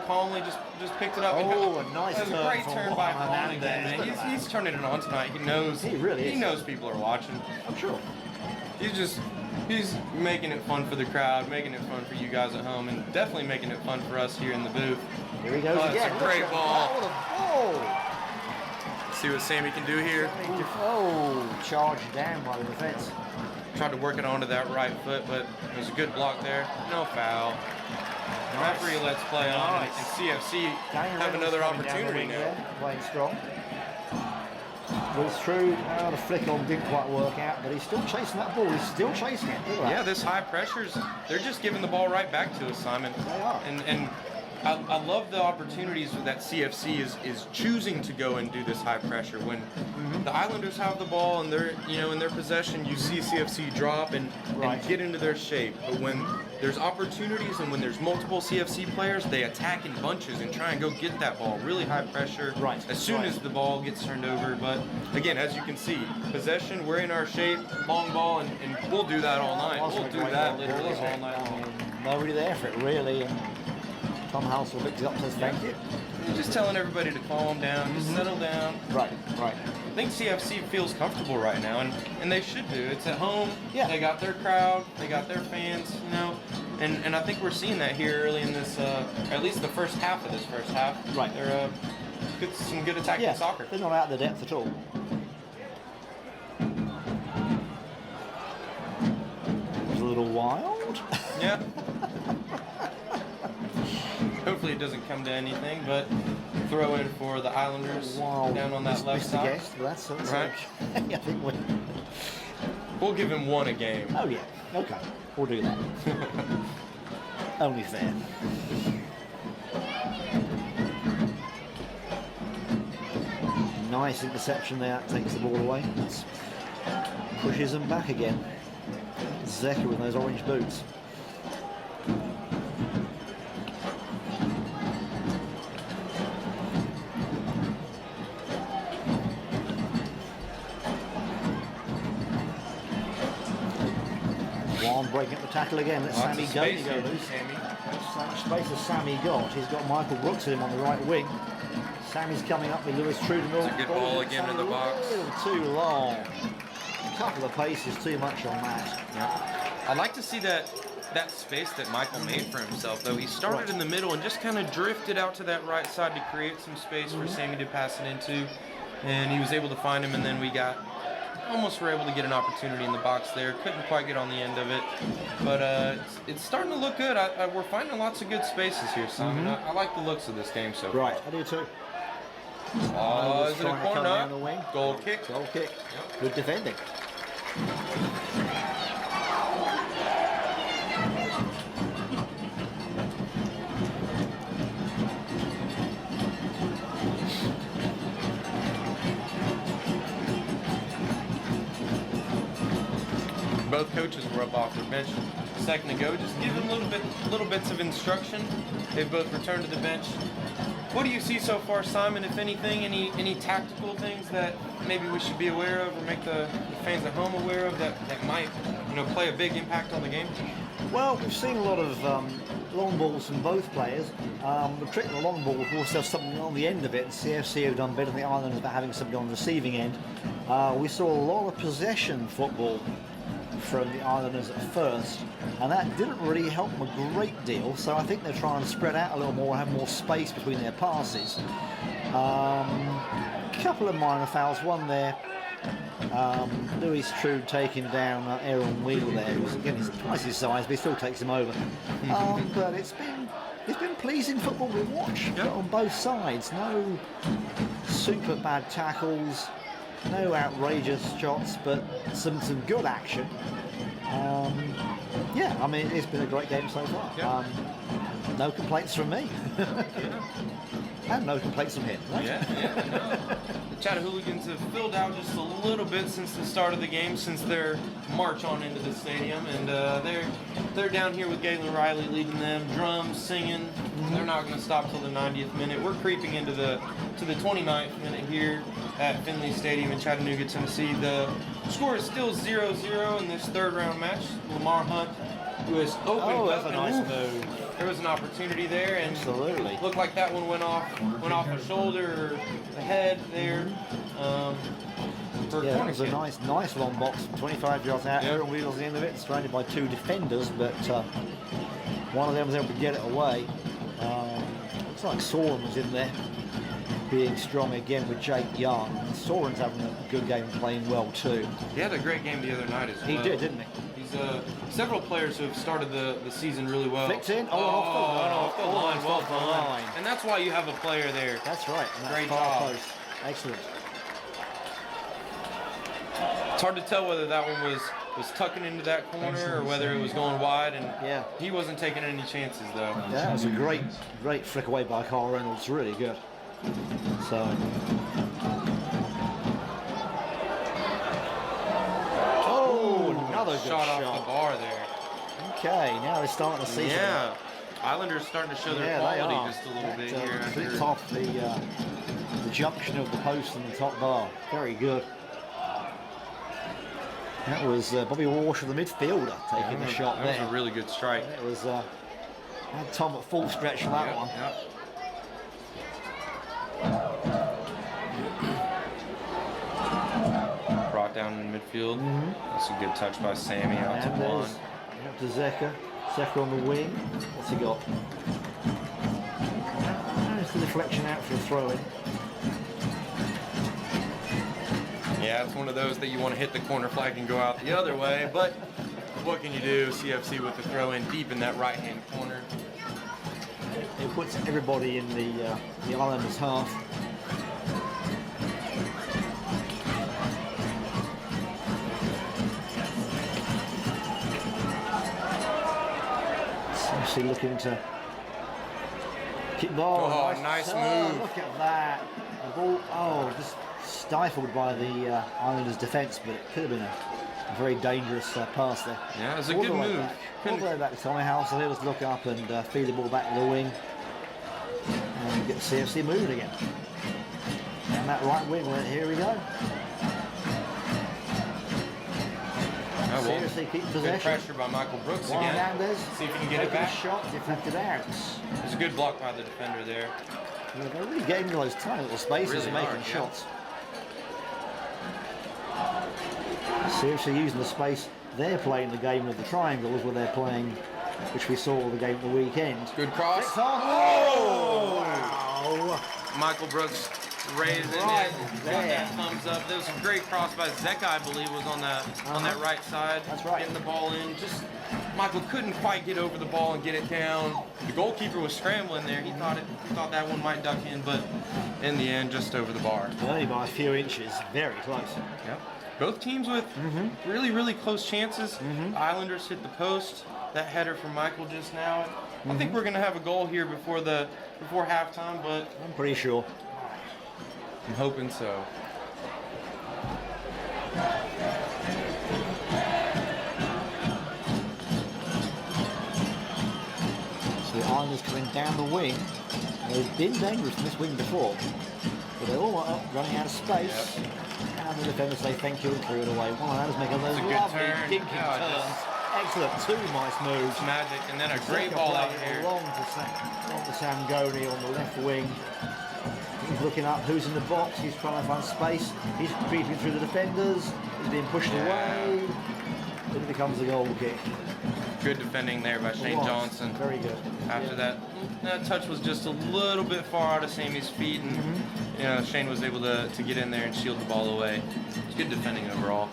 calmly just picked it up. Oh, a nice turn. That was a great turn by Colin. He's turning it on tonight. He knows. He really is. He knows people are watching. I'm sure. He's making it fun for the crowd, making it fun for you guys at home, and definitely making it fun for us here in the booth. Here he goes again. That's a great ball. What a ball. See what Sammy can do here. Oh, charged down by the defense. Tried to work it onto that right foot, but it was a good block there. No foul. Nice. Referee lets play on, and CFC have another opportunity now. Playing strong. Well, it's true, the flick on didn't quite work out, but he's still chasing that ball. He's still chasing it. Look at that. Yeah, this high pressures, they're just giving the ball right back to us, Simon. They are. And I love the opportunities that CFC is choosing to go and do this high pressure. When the Islanders have the ball and they're in their possession, you see CFC drop and get into their shape. But when there's opportunities and when there's multiple CFC players, they attack in bunches and try and go get that ball. Really high pressure as soon as the ball gets turned over. But again, as you can see, possession, we're in our shape, long ball, and we'll do that all night. We'll do that literally all night long. Nobody there for it, really. And Tom Halsell picks it up and says thank you. Just telling everybody to calm down, just settle down. Right. I think CFC feels comfortable right now, and they should do. It's at home. Yeah. They got their crowd. They got their fans. And I think we're seeing that here early in this, or at least the first half of this first half. Right. They're some good attacking soccer. They're not out of the depth at all. It was a little wild. Yeah. Hopefully it doesn't come to anything, but throw in for the Islanders down on that left side. That's right. I think we'll give him one a game. Oh yeah, okay, we'll do that. Only fair. Nice interception there, takes the ball away. That's pushes them back again. Zeker with those orange boots. Breaking up the tackle again. Let Sammy go. So much space as Sammy got. He's got Michael Brooks with him on the right wing. Sammy's coming up with Lewis Trudeau. It's a good ball again in the box. A little too long. A couple of paces too much on that. Yeah. I like to see that space that Michael made for himself, though. He started in the middle and just kind of drifted out to that right side to create some space for Sammy to pass it into, and he was able to find him, and then we almost were able to get an opportunity in the box there. Couldn't quite get on the end of it, but it's starting to look good. We're finding lots of good spaces here, Simon. I like the looks of this game so far. Right, I do too. Is it a corner? Goal kick. Goal kick. Yep. Good defending. Both coaches were up off their bench a second ago, just giving little bits of instruction. They've both returned to the bench. What do you see so far, Simon? If anything, any tactical things that maybe we should be aware of, or make the fans at home aware of that might play a big impact on the game? Well, we've seen a lot of long balls from both players. The trick with the long ball, of course, there's something on the end of it, and CFC have done better than the Islanders about having something on the receiving end. We saw a lot of possession football from the Islanders at first, and that didn't really help them a great deal, so I think they're trying to spread out a little more, have more space between their passes. Couple of minor fouls, one there Louis True taking down Aaron Wheel there, who's again he's twice his size, but he still takes him over. But it's been pleasing football to watch on both sides. No super bad tackles, no outrageous shots, but some good action. Yeah, I mean it's been a great game so far. Yeah. No complaints from me. And no complaints from him. Right? The Chattanooga have filled out just a little bit since the start of the game, since their march on into the stadium, and they're down here with Galen Riley leading them, drums, singing. They're not going to stop till the 90th minute. We're creeping into the 29th minute here at Finley Stadium in Chattanooga, Tennessee. The score is still 0-0 in this third round match. Lamar Hunt, who has opened up. That's a nice move. There was an opportunity there, and Absolutely. looked like that one went off the shoulder, or the head there. For Yeah, that corner was a kick. nice long box, 25 yards out. Yeah. Aaron Wheels at the end of it, surrounded by two defenders, but one of them was able to get it away. Looks like Soren was in there, being strong again with Jake Young. And Soren's having a good game and playing well too. He had a great game the other night as well. He did, didn't he? He's several players who have started the season really well. Flicked in, off the line, almost well off the done. line. And that's why you have a player there. That's right. And that's Great far job. post. Excellent. It's hard to tell whether that one was tucking into that corner or whether it was going wide, and Yeah. he wasn't taking any chances though. Yeah, that was a great flick away by Carl Reynolds. Really good. So. Oh, another good Shot shot. off the bar there. Okay, now we're starting to see. Yeah, Islanders starting to show their Yeah, they quality are. just a little bit That, here. flicked After, off the junction of the post and the top bar. Very good. That was Bobby Walsh, the midfielder, taking the shot that there. was a really good strike. It was had Tom at full stretch for that Yep, one. yep. Brought down in the midfield. That's a good touch by Sammy out to And one. there's out to Zeka. Zeka on the wing. What's he got? There's the deflection out for a throw in. Yeah, it's one of those that you want to hit the corner flag and go out the other way, but what can you do? CFC with the throw in deep in that right-hand corner. It puts everybody in the Islanders' half. CFC looking to kick ball. Oh, nice move. Look at that. The ball, just stifled by the Islanders' defence, but it could have been a very dangerous pass there. Yeah, it was a All good the way move. back. All the way back to Tommy House. He'll just look up and feed the ball back to the wing and get the CFC moving again. And that right wing, here we go. Oh, well, CFC keep good possession. pressure by Michael Brooks Juan again. Hernandez See if he can get it taking a back. shot, deflected out. It was a good block by the defender there. Yeah, they're really getting into those tiny little spaces Really and making are, yeah. shots. Seriously using the space they're playing the game of the triangles where they're playing, which we saw the game of the weekend. Good cross. Oh! Wow. Michael Brooks raised it Right in, got there. that thumbs up. There was a great cross by Zeka, I believe, was on that right side. That's right. Getting the ball in. Just Michael couldn't quite get over the ball and get it down. The goalkeeper was scrambling there. He thought that one might duck in, but in the end, just over the bar. Only by a few inches, very close. Yep. Both teams with really, really close chances. Islanders hit the post. That header from Michael just now. I think we're gonna have a goal here before halftime, but I'm pretty sure. I'm hoping so. So the Islanders coming down the wing. They've been dangerous from this wing before, but they're all up, running out of space. Yep. And the defenders say thank you and clear it away. One of those making those a good lovely turn. dinking Yeah, turns. Excellent, two nice moves. It's magic, and then a great Zeka ball out playing here. Long to Sangoni on the left wing. He's looking up who's in the box. He's trying to find space. He's creeping through the defenders. He's being pushed away. Then it becomes a goal kick. Good defending there by Shane Johnson. Very good. After that touch was just a little bit far out of Sammy's feet, and you know, Shane was able to get in there and shield the ball away. It's good defending overall.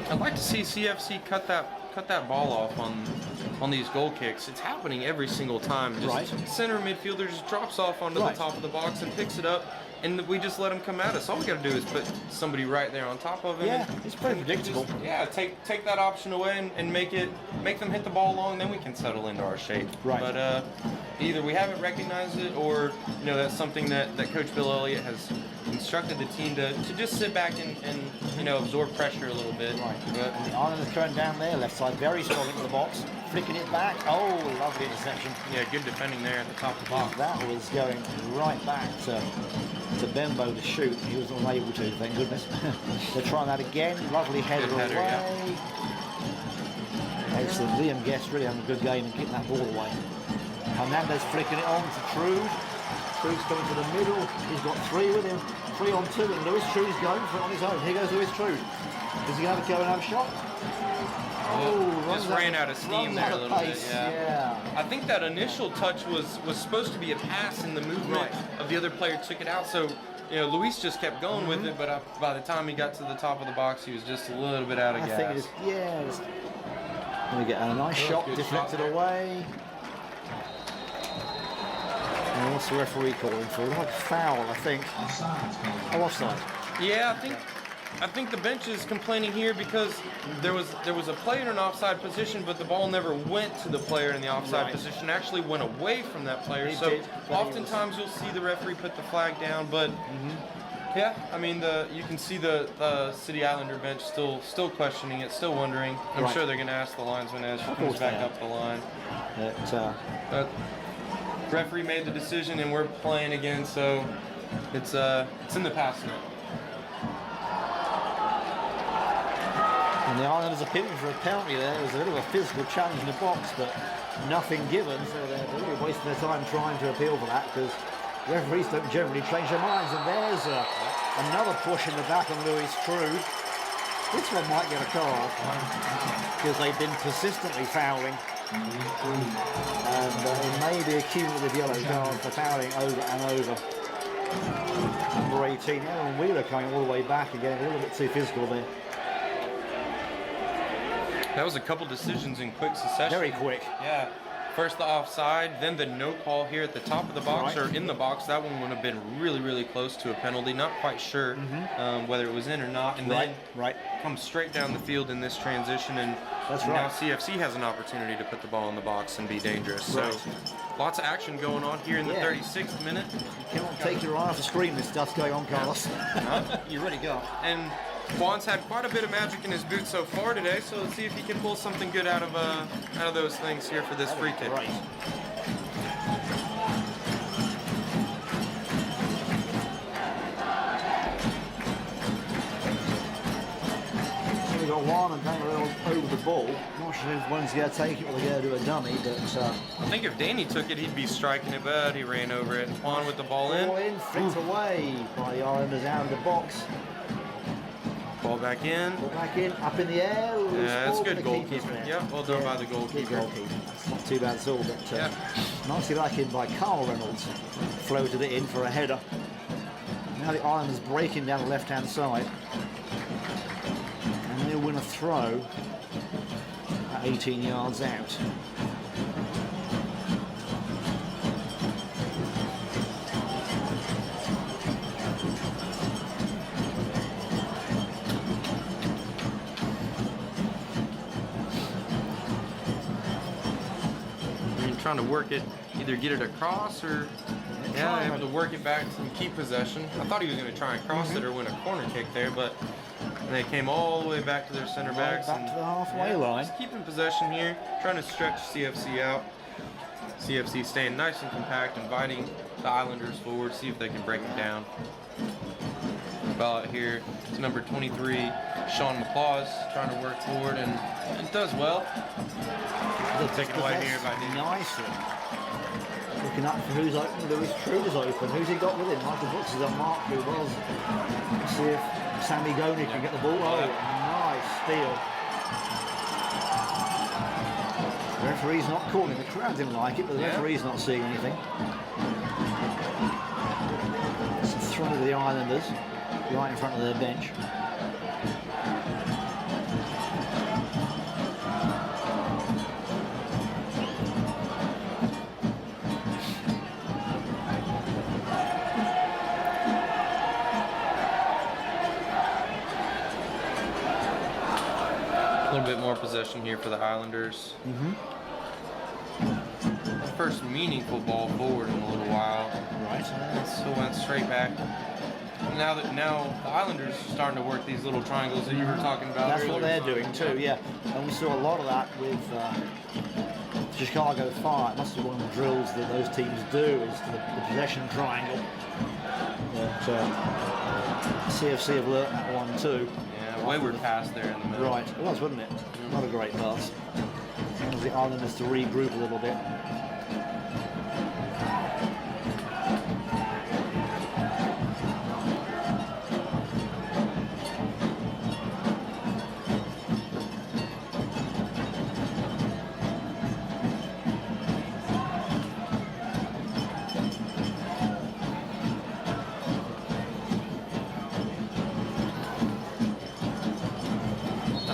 I'd like to see CFC cut that ball off on these goal kicks. It's happening every single time. Just center midfielder just drops off onto the top of the box and picks it up, and we just let him come at us. All we got to do is put somebody right there on top of him. Yeah, it's pretty predictable. Just, take that option away and make them hit the ball long. Then we can settle into our shape. Right. But either we haven't recognized it, or you know, that's something that Coach Bill Elliott has instructed the team to just sit back and you know, absorb pressure a little bit. Right. But, And the Islanders turn down there, left side, very strong into the box, flicking it back. Oh, lovely interception. yeah, good defending there at the top of the box. That was going right back to Bembo to shoot. He was unable to, thank goodness. They're trying that again. Lovely header Good header, away. Excellent. Liam Guest really having a good game and getting that ball away. Hernandez flicking it on to Trude. Trude's coming to the middle. He's got 3 with him. 3 on 2, and Lewis Trude's going for it on his own. Here goes Lewis Trude. Is he going to have a go and have a shot? Just ran out of steam there a little bit. Yeah. I think that initial touch was supposed to be a pass, and the movement of the other player took it out. So, you know, Luis just kept going with it, but by the time he got to the top of the box, he was just a little bit out of gas. I think it is, yeah. Let me get a nice shot, deflected away. And what's the referee calling for? Like foul, I think. Oh, offside. Yeah, I think the bench is complaining here because there was a player in an offside position, but the ball never went to the player in the offside position. Actually went away from that player. It So did, oftentimes you'll see the referee put the flag down, but yeah, I mean you can see the City Islander bench still questioning it, still wondering. I'm sure they're going to ask the linesman as he comes back up the line. But referee made the decision, and we're playing again, so it's in the past now. And the Islanders are appealing for a penalty there. It was a bit of a physical challenge in the box, but nothing given, so they're really wasting their time trying to appeal for that, because referees don't generally change their minds. And there's another push in the back on Louis Trude. This one might get a card, because they've been persistently fouling. And it may be a cumulative yellow card for fouling over and over. Number 18, Aaron Wheeler coming all the way back and getting a little bit too physical there. That was a couple decisions in quick succession. Very quick. Yeah. First the offside, then the no call here at the top of the box or in the box. That one would have been really, really close to a penalty. Not quite sure whether it was in or not. And then comes straight down the field in this transition. And now CFC has an opportunity to put the ball in the box and be dangerous. So lots of action going on here in the 36th minute. You cannot take your eye off the screen. This stuff's going on, Carlos. You really go. And Juan's had quite a bit of magic in his boots so far today, so let's see if he can pull something good out of those things here for this free kick. Right. So we got Juan and Daniel over the ball. Not sure if one's going to take it or they're going to do a dummy, but I think if Danny took it, he'd be striking it, but he ran over it. Juan with the ball in. Flicked away by the Islanders out of the box. Ball back in. Ball back in, up in the air. Yeah, that's good goalkeeping. Yeah, well done by the goalkeeper. It's not too bad at all, but nicely back in by Carl Reynolds. Floated it in for a header. Now the Islanders breaking down the left-hand side. And they'll win a throw at 18 yards out. Trying to work it, either get it across or able to work it back and keep possession. I thought he was going to try and cross it or win a corner kick there, but they came all the way back to their center backs. Back to the halfway line. Just keeping possession here, trying to stretch CFC out. CFC staying nice and compact, inviting the Islanders forward, see if they can break it down. Ball out here to number 23, Sean McClaws, trying to work forward, and it does well. Taken away here by Danny. Nicely. Looking up for who's open. Lewis Trude is open. Who's he got with him? Michael Brooks has got Mark, who was. Let's see if Sammy Goni can get the ball. Oh, nice steal. The referee's not calling. The crowd didn't like it, but the referee's not seeing anything. It's a throw to the Islanders, right in front of their bench. A little bit more possession here for the Islanders. First meaningful ball forward in a little while. Right. So went straight back. Now the Islanders are starting to work these little triangles that you were talking about. That's earlier. what they're doing too, yeah. And we saw a lot of that with Chicago Fire. It must be one of the drills that those teams do, is the possession triangle. But CFC have learnt that one too. Yeah, wayward pass there in the middle. Right, it was, wasn't it? Not a great pass. It was the Islanders to regroup a little bit.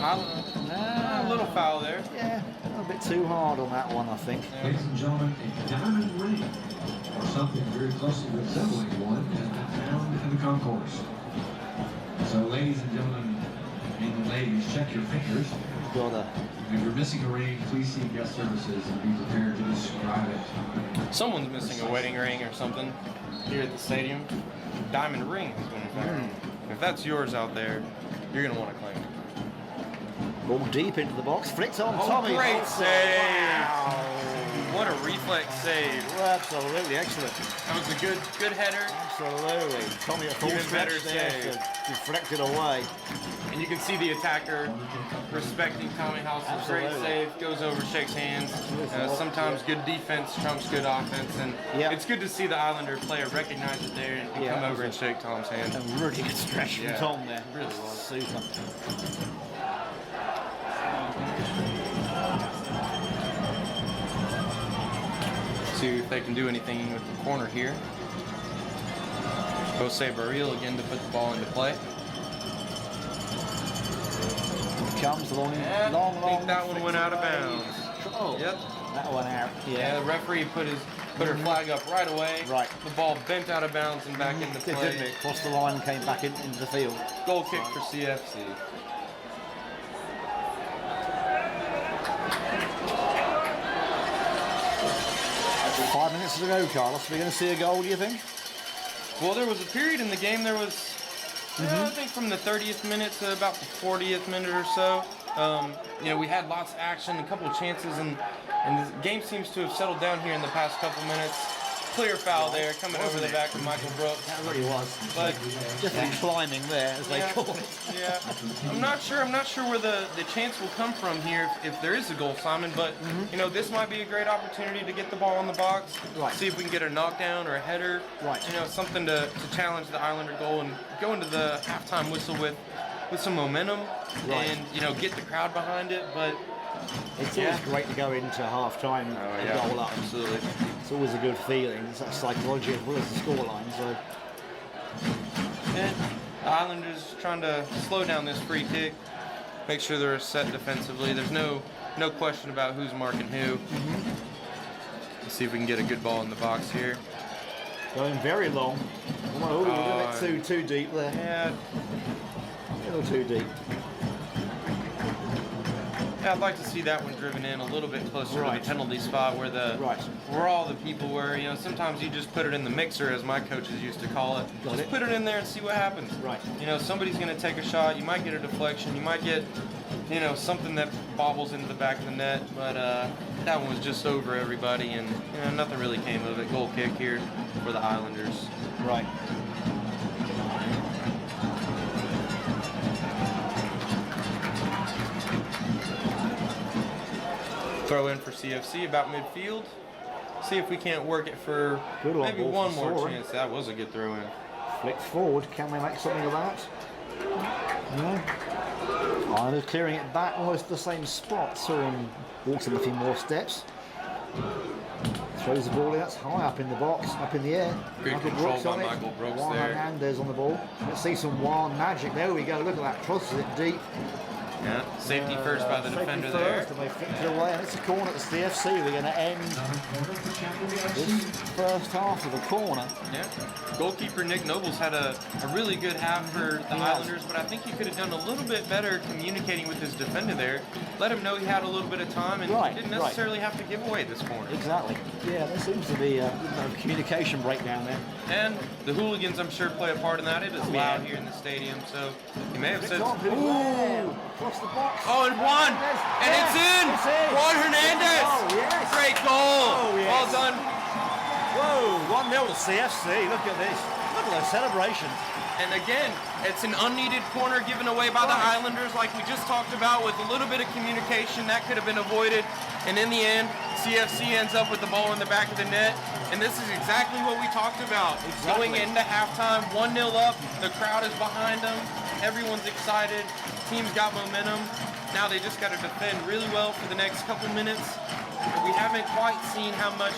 A little foul there. Yeah, a bit too hard on that one, I think. Ladies and gentlemen, a diamond ring, or something very closely resembling one, has been found in the concourse. So, ladies and gentlemen, and ladies, check your fingers. Got a If you're missing a ring, please see guest services and be prepared to describe it. Someone's missing a wedding ring or something here at the stadium. Diamond ring has been found. If that's yours out there, you're gonna want to claim it. ball deep into the box. Flicked on Oh, Tommy. great save. Wow. What a reflex save. Well, absolutely excellent. That was a good header. Absolutely. Tommy at full Even stretch better there save. to deflect it away. And you can see the attacker respecting Tommy House's great Absolutely. save, goes over, shakes hands. Sometimes good defense trumps good offense, and Yeah. it's good to see the Islander player recognize it there and Yeah, come over and shake Tom's hand. A really good stretch from Yeah, Tom there. really was. Super. See if they can do anything with the corner here. Jose Barril again to put the ball into play. Comes long, Yeah, long, I long. think that one went out of bounds. Oh, Yep. that one out. Yeah, Yeah. the referee put her flag up right away. Right. The ball bent out of bounds and back into It did, play. didn't it? Crossed the line and came back into the field. Goal kick for CFC. Five minutes to go, Carlos. Are we going to see a goal, do you think? Well, there was a period in the game, there was, I think from the 30th minute to about the 40th minute or so, we had lots of action, a couple of chances, and the game seems to have settled down here in the past couple minutes. Clear foul there, coming over the back of Michael Brooks. That really was. But Just climbing there, as they yeah, call it. yeah, I'm not sure where the chance will come from here if there is a goal, Simon. But this might be a great opportunity to get the ball in the box, Right. see if we can get a knockdown or a header, Right. Something to challenge the Islander goal and go into the halftime whistle with some momentum Right. and get the crowd behind it. But It's Yeah. always great to go into half-time and goal up. absolutely. It's always a good feeling. It's that psychology as well as the scoreline. So And the Islanders trying to slow down this free kick, make sure they're set defensively. There's no question about who's marking who. Let's see if we can get a good ball in the box here. going very long. Oh, a little bit too deep there. Yeah, A little too deep. I'd like to see that one driven in a little bit closer to Right. the penalty spot where Right. where all the people were. Sometimes you just put it in the mixer, as my coaches used to call it. Got Just it. put it in there and see what happens. Right. Somebody's going to take a shot. You might get a deflection. You might get, something that bobbles into the back of the net. But that one was just over everybody, and nothing really came of it. Goal kick here for the Islanders. Right. Throw in for CFC about midfield. see if we can't work it for Good long maybe ball one from more Soren. chance. That was a good throw in. Flicked forward. Can they make something of that? No. Islanders clearing it back almost the same spot. Soren walks in a few more steps. Throws the ball in. That's high up in the box, up in the air. Good control by Michael Brooks Juan there. Hernandez on the ball. Let's see some wild magic. There we go. Look at that. Crosses it deep. Yeah, safety first by the Safety defender first, there. and they flicked it away, and it's a corner at the CFC. We're going to end this first half with a corner. Yeah. Goalkeeper Nick Nobles had a really good half for the Islanders, but I think he could have done a little bit better communicating with his defender there. Let him know he had a little bit of time and didn't necessarily have to give away this corner. Exactly. Yeah, there seems to be a communication breakdown there. And the hooligans, I'm sure, play a part in that. It is loud here in the stadium, so he may have said, Ooh! Across the box. Oh, and one! And it's in! Juan Hernandez! Oh, yes. Great goal! Oh, yes. Well done. Whoa, 1-0 to CFC. Look at this. Look at those celebrations. And again, it's an unneeded corner given away by the Islanders like we just talked about. With a little bit of communication, that could have been avoided. And in the end, CFC ends up with the ball in the back of the net. And this is exactly what we talked about. Going into halftime, 1-0 up, the crowd is behind them. Everyone's excited. Team's got momentum. Now they just got to defend really well for the next couple minutes. We haven't quite seen how much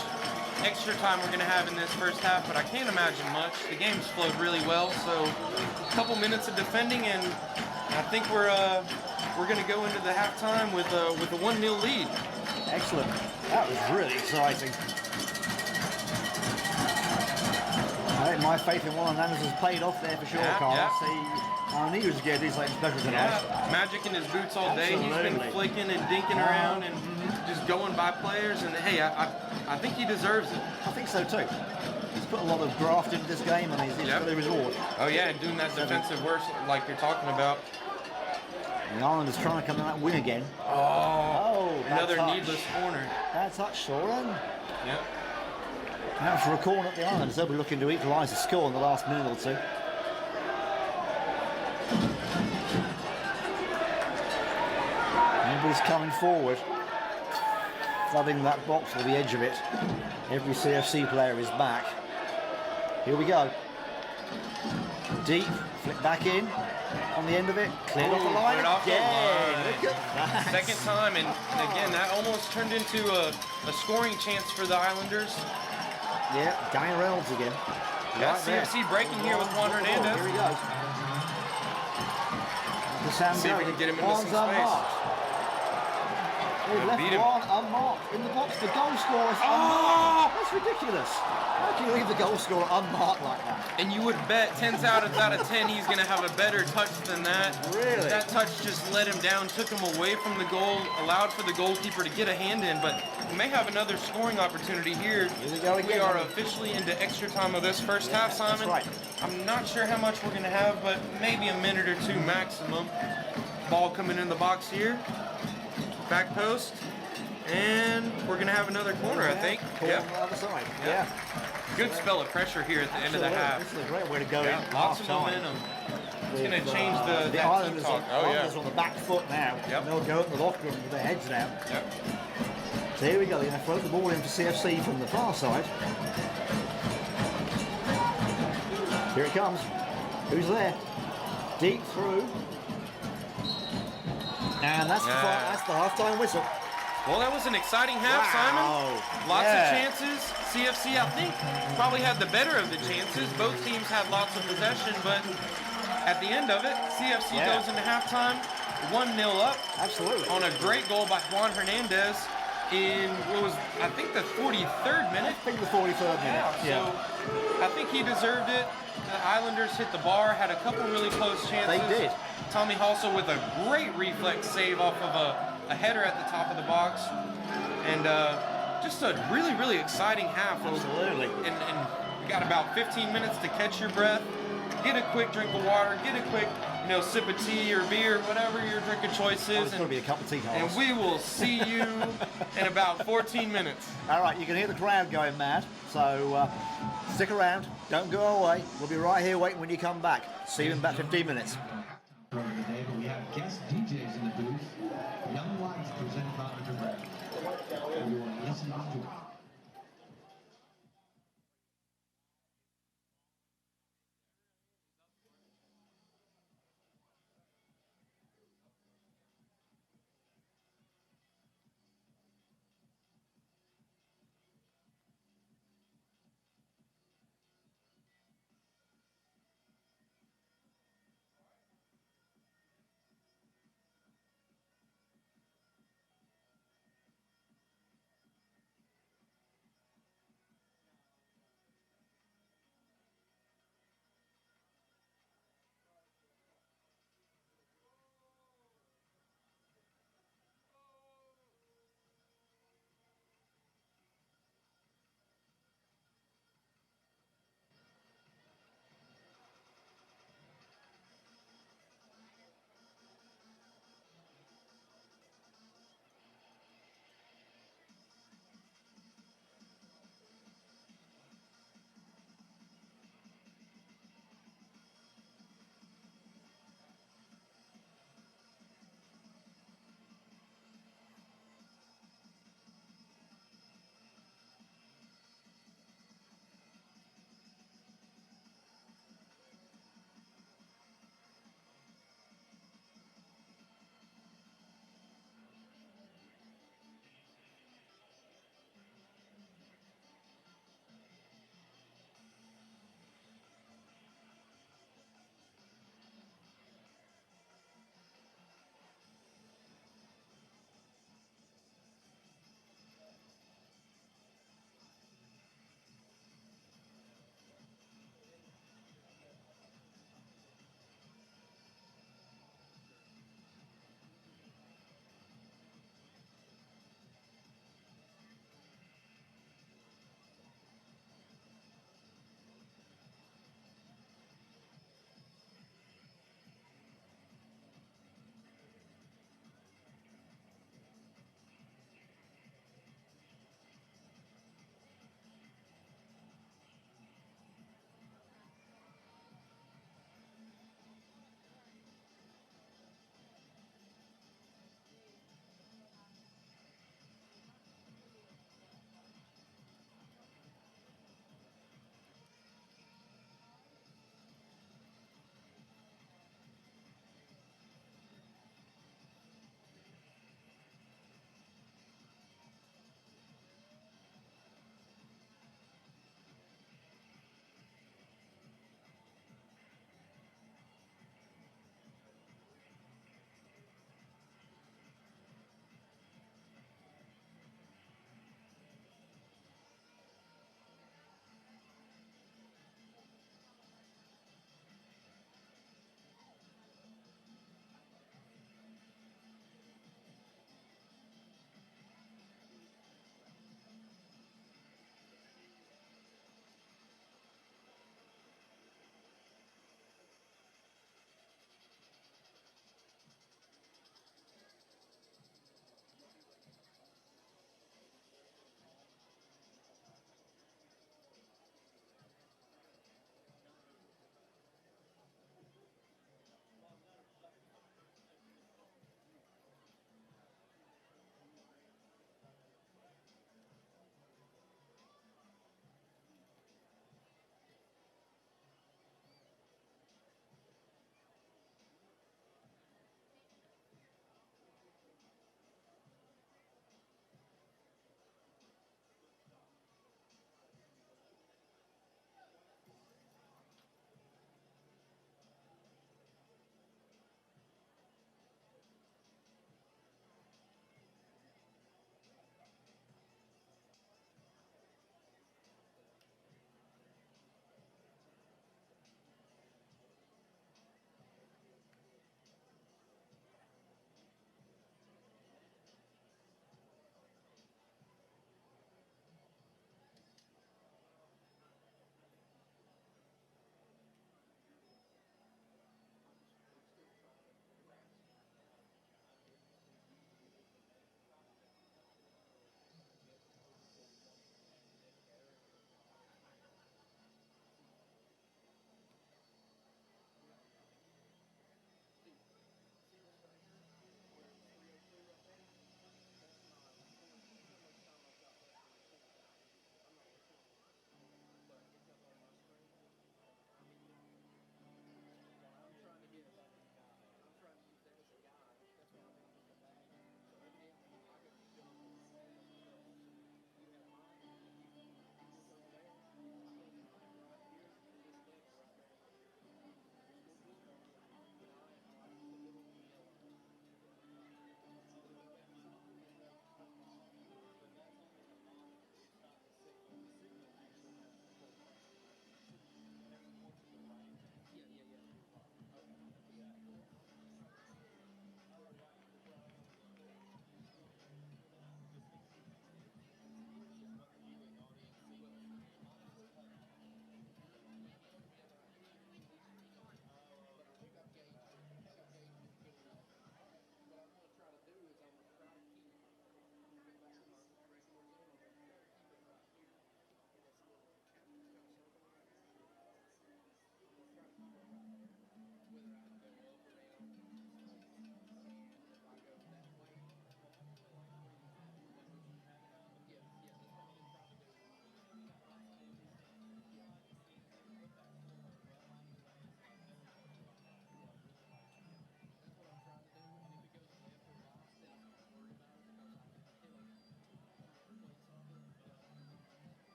extra time we're going to have in this first half, but I can't imagine much. The game's flowed really well, so a couple minutes of defending, and I think we're going to go into the halftime with a 1-0 lead. Excellent. That was really exciting. I think my faith in Juan Hernandez has paid off there for sure, Carl. I knew he was going to do something special tonight. Yeah, magic in his boots all day. He's been flicking and dinking around and just going by players, and hey, I think he deserves it. I think so too. He's put a lot of graft into this game, and he's got a reward. Oh yeah, and doing that defensive work like you're talking about. The Islanders trying to come in that win again. Oh, another touch. needless corner. Bad touch, Soren. Yep. Now for a corner at the Islanders. They'll be looking to equalise the score in the last minute or two. Nobody's coming forward, flooding that box to the edge of it. Every CFC player is back. Here we go. Deep, flick back in on the end of it. Cleared off the line again. Look at that. Second time, and again, that almost turned into a scoring chance for the Islanders. Yeah, Danny Reynolds again. Yeah, CFC breaking here with Juan Hernandez. Here he goes. See if we can get him into some space. They've left beat him. one unmarked in the box. The goal scorer's unmarked. That's ridiculous. How can you leave the goal scorer unmarked like that? And you would bet 10 out of 10 he's going to have a better touch than that. Really? That touch just let him down, took him away from the goal, allowed for the goalkeeper to get a hand in, but we may have another scoring opportunity here. Here we go again. We are officially into extra time of this first half, Simon. That's right. I'm not sure how much we're going to have, but maybe a minute or two maximum. Ball coming in the box here. Back post. And we're going to have another corner, I think. Corner on the other side. Yeah. Good spell of pressure here at the end of the half. This is a great way to go Yeah, in. lots of half-time. momentum. It's going to change the that Islanders, team talk. Islanders on the back foot now. Yep. They'll go in the locker room with their heads down. Yep. So here we go. They're going to float the ball in for CFC from the far side. Here it comes. Who's there? Deep through. And that's the half-time whistle. Well, that was an exciting half, Simon. Lots of chances. CFC, I think, probably had the better of the chances. Both teams had lots of possession, but at the end of it, CFC goes into halftime 1-0 up. Absolutely. On a great goal by Juan Hernandez in, what was, I think, the 43rd minute. I think the 43rd minute. So I think he deserved it. The Islanders hit the bar, had a couple really close chances. They did. Tommy Halsell with a great reflex save off of a header at the top of the box. And just a really, really exciting half. Absolutely. And you got about 15 minutes to catch your breath, get a quick drink of water, get a quick sip of tea or beer, whatever your drink of choice is. It's going to be a cup of tea, Carlos. And we will see you in about 14 minutes. All right, you can hear the crowd going mad, so stick around, don't go away. We'll be right here waiting when you come back. See you in about 15 minutes. Today, but we have guest DJs in the booth. Young Lights presented by Mr. Brad. We will listen to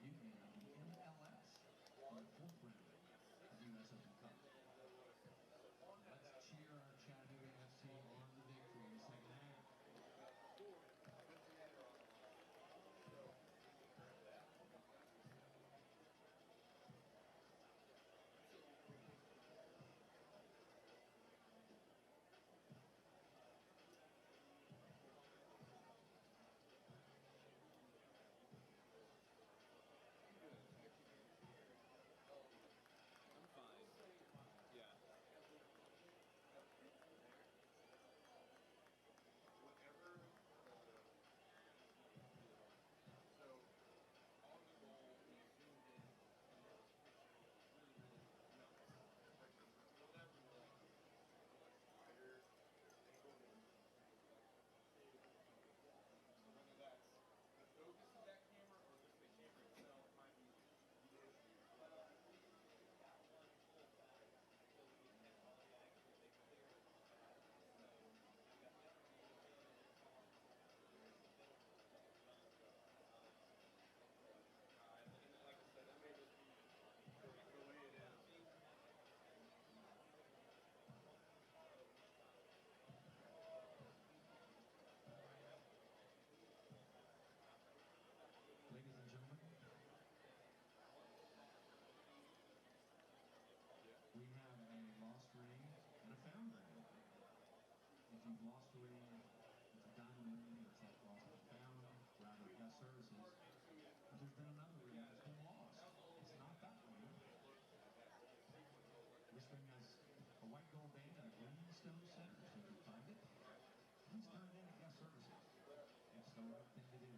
Union of the MLS in the 4th round of the U.S. Open Cup. Let's cheer our Chattanooga FC on the victory in the second half. Ladies and gentlemen, we have a lost ring and a found ring. If you've lost a ring, it's a diamond ring, it's like lost and found, rather guest services. But there's been another ring that's been lost. It's not that ring. This ring has a white gold band and a green stone center, so if you find it, please turn it in to guest services. It's the right thing to do.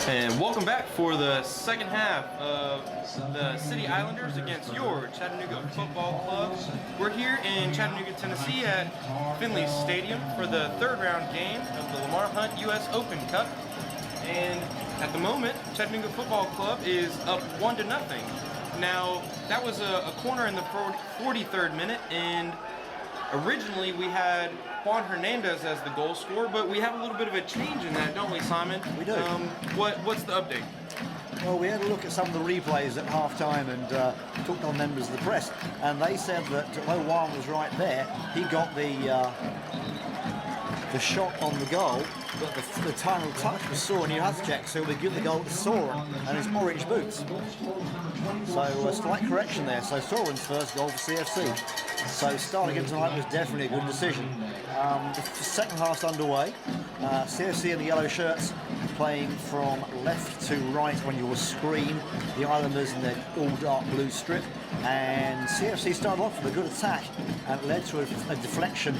And welcome back for the second half of the City Islanders against your Chattanooga Football Club. We're here in Chattanooga, Tennessee at Finley Stadium for the third round game of the Lamar Hunt U.S. Open Cup. And at the moment, Chattanooga Football Club is up 1-0. Now, that was a corner in the 43rd minute, and originally we had Juan Hernandez as the goal scorer, but we have a little bit of a change in that, don't we, Simon? We do. What's the update? Well, we had a look at some of the replays at half-time and talked to members of the press, and they said that although Juan was right there, he got the shot on the goal, but the final touch was Soren. You had to check, so we give the goal to Soren and his orange boots. So a slight correction there. So Soren's first goal for CFC. So starting again tonight was definitely a good decision. The second half's underway. CFC in the yellow shirts playing from left to right on your screen. The Islanders in their all dark blue strip. And CFC started off with a good attack and led to a deflection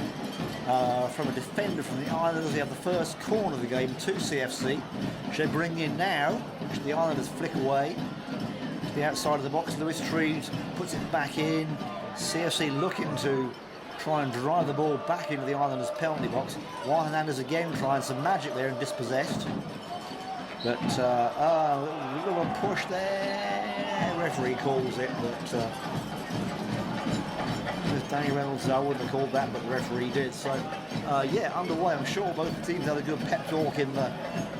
from a defender from the Islanders. They have the first corner of the game to CFC, which they bring in now, which the Islanders flick away to the outside of the box. Lewis Treves puts it back in. CFC looking to try and drive the ball back into the Islanders' penalty box. Juan Hernandez again trying some magic there and dispossessed. But a little push there. Referee calls it, but with Danny Reynolds, I wouldn't have called that, but the referee did. So, yeah, underway. I'm sure both teams had a good pep talk in the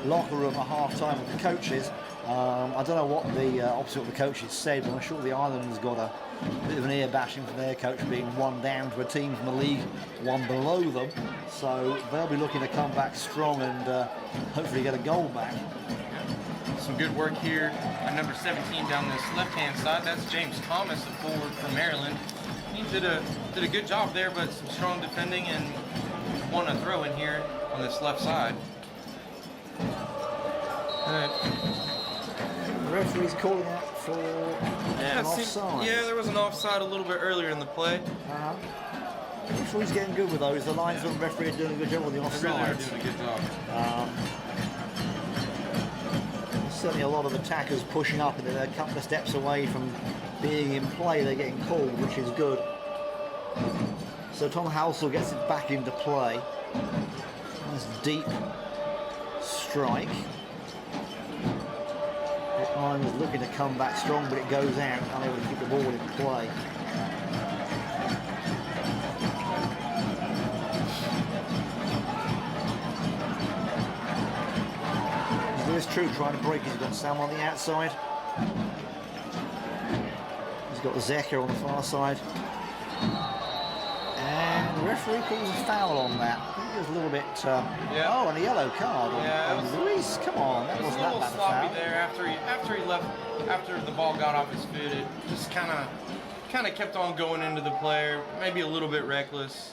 locker room at half-time with the coaches. I don't know what the opposite of the coaches said, but I'm sure the Islanders got a bit of an ear bashing from their coach being one down to a team from the league, one below them. So they'll be looking to come back strong and hopefully get a goal back. Some good work here at number 17 down this left-hand side. That's James Thomas, the forward from Maryland. He did a good job there, but some strong defending and won a throw in here on this left side. The referee's calling out for an offside. Yeah, there was an offside a little bit earlier in the play. The referee's getting good with those. The linesman referee are doing a good job with the offside. Really are doing a good job. certainly a lot of attackers pushing up, and they're a couple of steps away from being in play. They're getting called, which is good. So Tom Halsell gets it back into play. Nice deep strike. Iron was looking to come back strong, but it goes out, unable to keep the ball in play. Lewis True trying to break. He's got Sam on the outside. He's got Zeker on the far side. And the referee calls a foul on that. I think it was a little bit... Oh, and a yellow card on Luis. Come on, that wasn't that bad a foul. A little sloppy there after he left, after the ball got off his foot. It just kind of kept on going into the player. Maybe a little bit reckless.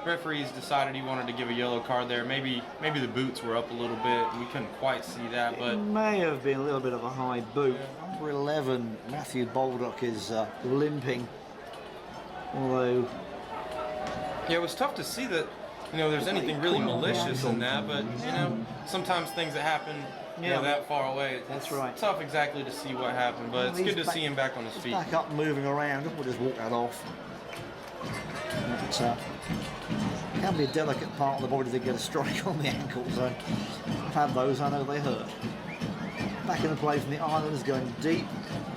Referees decided he wanted to give a yellow card there. Maybe the boots were up a little bit. We couldn't quite see that, but it may have been a little bit of a high boot. Number 11, Matthew Baldock is limping. Although, yeah, it was tough to see that. There's anything really malicious in that, but sometimes things that happen, that far away. That's right. It's tough exactly to see what happened, but it's good to see him back on his feet. Back up, moving around. We'll just walk that off. But, can be a delicate part of the body to get a strike on the ankle, so I've had those, I know they hurt. Back in the play from the Islanders, going deep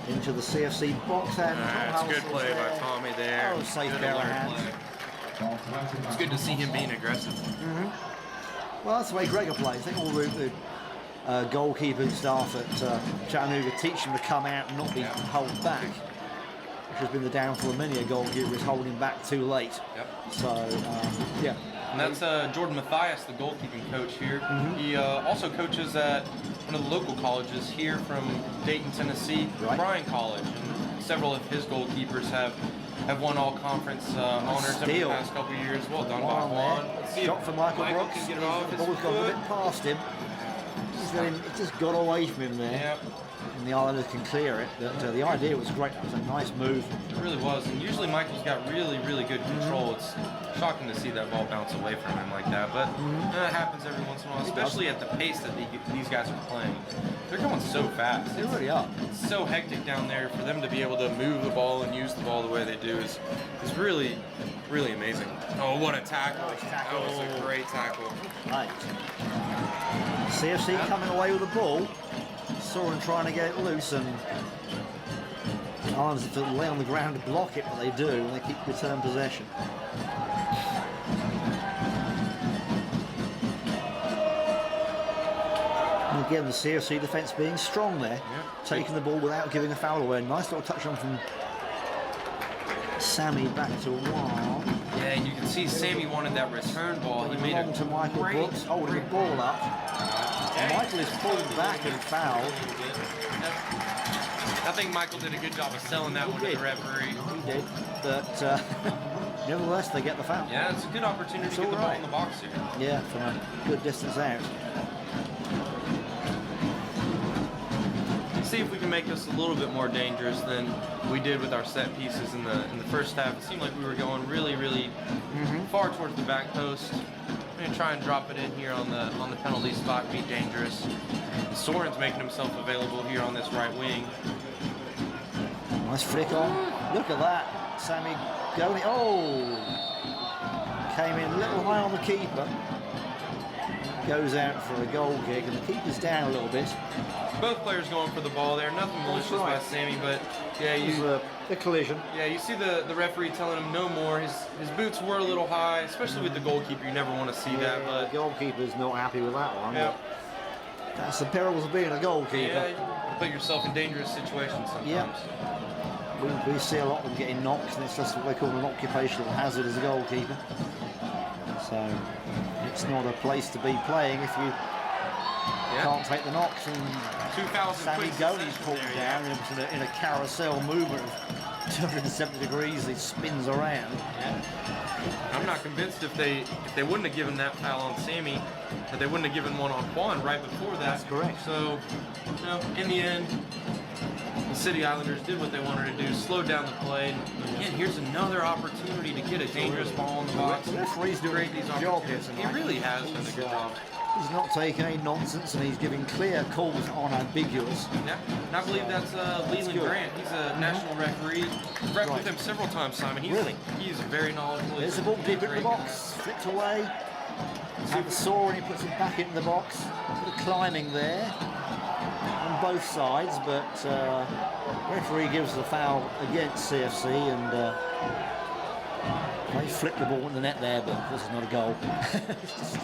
into the CFC box. And it's a good play by Tommy there. Oh, safe pair of hands. It's good to see him being aggressive. Well, that's the way Gregor plays. I think all the goalkeeping staff at Chattanooga teach him to come out and not be held back, which has been the downfall of many a goalkeeper, is holding back too late. Yep. So, yeah. And that's Jordan Mathias, the goalkeeping coach here. He also coaches at one of the local colleges here from Dayton, Tennessee, Bryan College. And several of his goalkeepers have won all conference honors over the past couple of years. Well done by Juan. Shot for Michael Brooks. Can get it off the his ball's gone a foot. bit past him. It just got away from him there. Yep. And the Islanders can clear it. The idea was great. That was a nice move. It really was. And usually Michael's got really, really good control. It's shocking to see that ball bounce away from him like that. But it happens every once in a while, especially at the pace that these guys are playing. They're going so fast. They really are. It's so hectic down there. For them to be able to move the ball and use the ball the way they do is really, really amazing. Oh, what a tackle. That was a great tackle. Right. CFC coming away with the ball. Soren trying to get it loose, and the Islanders have to lay on the ground to block it, but they do, and they keep return possession. And again, the CFC defence being strong there, taking the ball without giving a foul away. Nice little touch on from Sammy back to Juan. Yeah, you can see Sammy wanted that return ball. He made it to Michael Brooks, holding the ball up. Michael is pulled back and fouled. I think Michael did a good job of selling that one to the referee. He did, but nevertheless, they get the foul. Yeah, it's a good opportunity to get the ball in the box here. Yeah, from a good distance out. See if we can make this a little bit more dangerous than we did with our set pieces in the first half. It seemed like we were going really, really far towards the back post. I'm gonna try and drop it in here on the penalty spot, be dangerous. Soren's making himself available here on this right wing. Nice flick on. Look at that. Sammy going. Oh! Came in a little high on the keeper. Goes out for a goal kick, and the keeper's down a little bit. Both players going for the ball there. Nothing malicious by Sammy, but yeah, the collision. Yeah, you see the referee telling him no more. His boots were a little high, especially with the goalkeeper. You never want to see that. But the goalkeeper's not happy with that one. Yeah. That's the perils of being a goalkeeper. Yeah, you put yourself in dangerous situations sometimes. Yeah. We see a lot of them getting knocked, and it's just what they call an occupational hazard as a goalkeeper. So it's not a place to be playing if you can't take the knocks. And 2,000 Sammy Goni's pulled down in a carousel movement of 270 degrees. He spins around. Yeah. I'm not convinced if they wouldn't have given that foul on Sammy, that they wouldn't have given one on Juan right before that. That's correct. So, in the end, the City Islanders did what they wanted to do, slowed down the play. And again, here's another opportunity to get a dangerous ball in the box. The referee's doing these a job here opportunities. tonight. He really has done a good job. He's not taking any nonsense, and he's giving clear calls that aren't ambiguous. Yeah, and I believe that's Leland good. Grant. He's a national referee. Ref with him several times, Simon. He's very knowledgeable. There's the ball deep in the box, flicked away. And the saw, and he puts it back into the box. A bit of climbing there on both sides, but referee gives the foul against CFC, and they flipped the ball in the net there, but this is not a goal. It's just,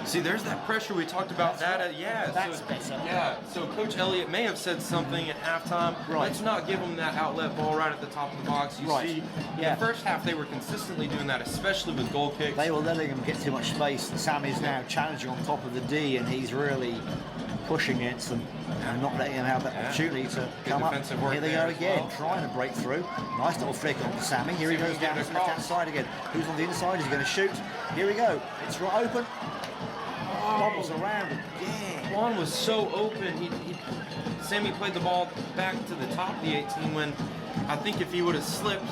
see, there's that pressure we talked about. That's better. Yeah, so Coach Elliott may have said something at halftime. Right. Let's not give them that outlet ball right at the top of the box. You see, in the first half they were consistently doing that, especially with goal kicks. They were letting him get too much space, and Sammy's now challenging on top of the D, and he's really pushing against them and not letting him have that opportunity to come up. Here they go again, trying to break through. Nice little flick on to Sammy. Here he goes down to the left-hand side again. Who's on the inside? He's going to shoot. Here we go. It's right open. Bobbles around again. Juan was so open. Sammy played the ball back to the top of the 18 when I think if he would have slipped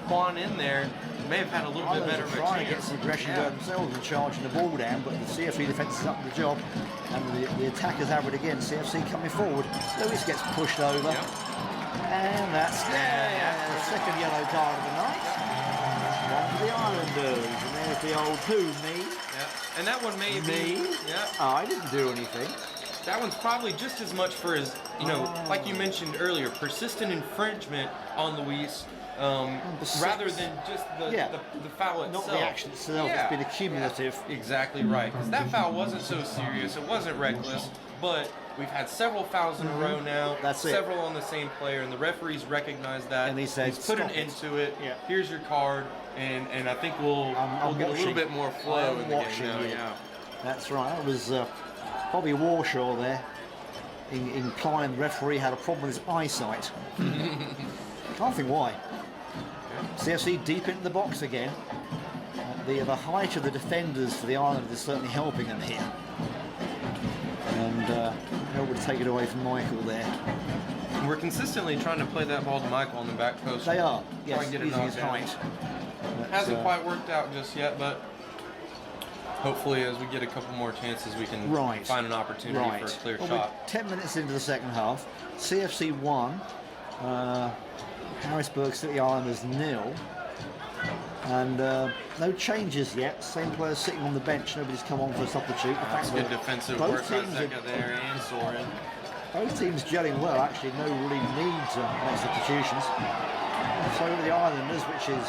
Juan in there, may have had a little bit better of a chance. Trying to get some aggression going themselves and charging the ball down, but the CFC defence is up to the job, and the attackers have it again. CFC coming forward. Lewis gets pushed over, and that's the second yellow card of the night. One for the Islanders, and there's the old who, me? Yeah, and that one may Me? be. Yeah. I didn't do anything. That one's probably just as much for his, like you mentioned earlier, persistent infringement on Luis. Rather than just the foul itself. Not the action itself, it's been accumulative. Yeah, exactly right. Because that foul wasn't so serious, it wasn't reckless, but we've had several fouls in a row now, several on the same player, and the referees recognize that. And he says, he's put an end to it. Yeah. Here's your card, and I think we'll get a little bit more flow in the game now. Yeah. That's right. That was Bobby Warshaw there, implying the referee had a problem with his eyesight. Can't think why. CFC deep into the box again. The height of the defenders for the Islanders is certainly helping them here. And able to take it away from Michael there. We're consistently trying to play that ball to Michael on the back post. They are, yes, using his height. Hasn't quite worked out just yet, but hopefully as we get a couple more chances we can find an opportunity for a clear shot. We're 10 minutes into the second half. CFC 1. Harrisburg City Islanders 0, and no changes yet. Same players sitting on the bench. Nobody's come on for a substitute. That's good defensive work by Zeka there and Soren. Both teams gelling well. Actually, no really need to make substitutions. So the Islanders, which is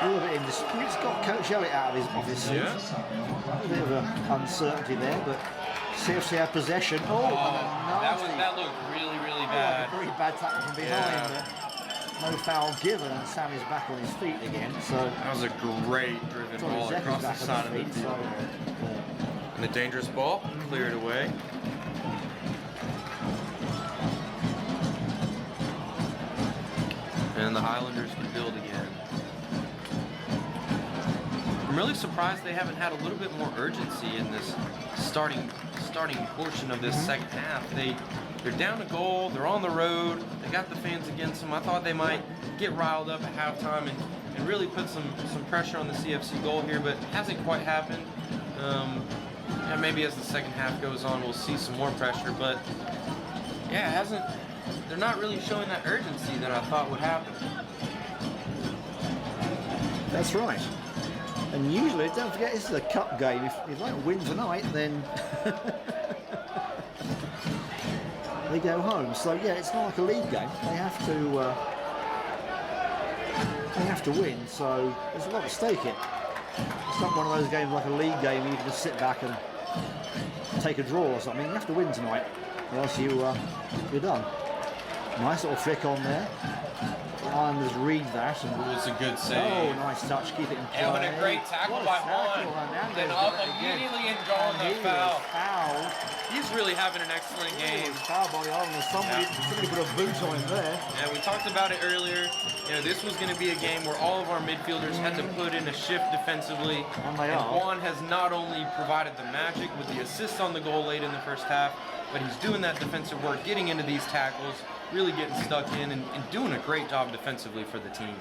a little bit in dispute, it's got Coach Elliott out of his office. A bit of uncertainty there, but CFC have possession. That looked really bad. Very bad tackle from behind. No foul given, and Sammy's back on his feet again. So that was a great driven ball across the side of the field. And the dangerous ball cleared away. And the Islanders can build again. I'm really surprised they haven't had a little bit more urgency in this starting portion of this second half. They're down a goal, they're on the road, they got the fans against them. I thought they might get riled up at halftime and really put some pressure on the CFC goal here, but it hasn't quite happened. And maybe as the second half goes on, we'll see some more pressure, but yeah, it hasn't. They're not really showing that urgency that I thought would happen. That's right. And usually, don't forget, this is a cup game. If they don't win tonight, then they go home. So yeah, it's not like a league game. They have to win. So there's a lot at stake here. It's not one of those games like a league game. You can just sit back and take a draw or something. You have to win tonight, or else you're done. Nice little flick on there. Islanders read that. And it was a good save. Oh, nice touch. Keep it in play. And a great tackle by Juan. Then up immediately and drawing the foul. He's really having an excellent game. Foul by the Islanders. Somebody put a boot on him there. Yeah, we talked about it earlier. This was going to be a game where all of our midfielders had to put in a shift defensively. And Juan has not only provided the magic with the assist on the goal late in the first half, but he's doing that defensive work, getting into these tackles, really getting stuck in and doing a great job defensively for the team.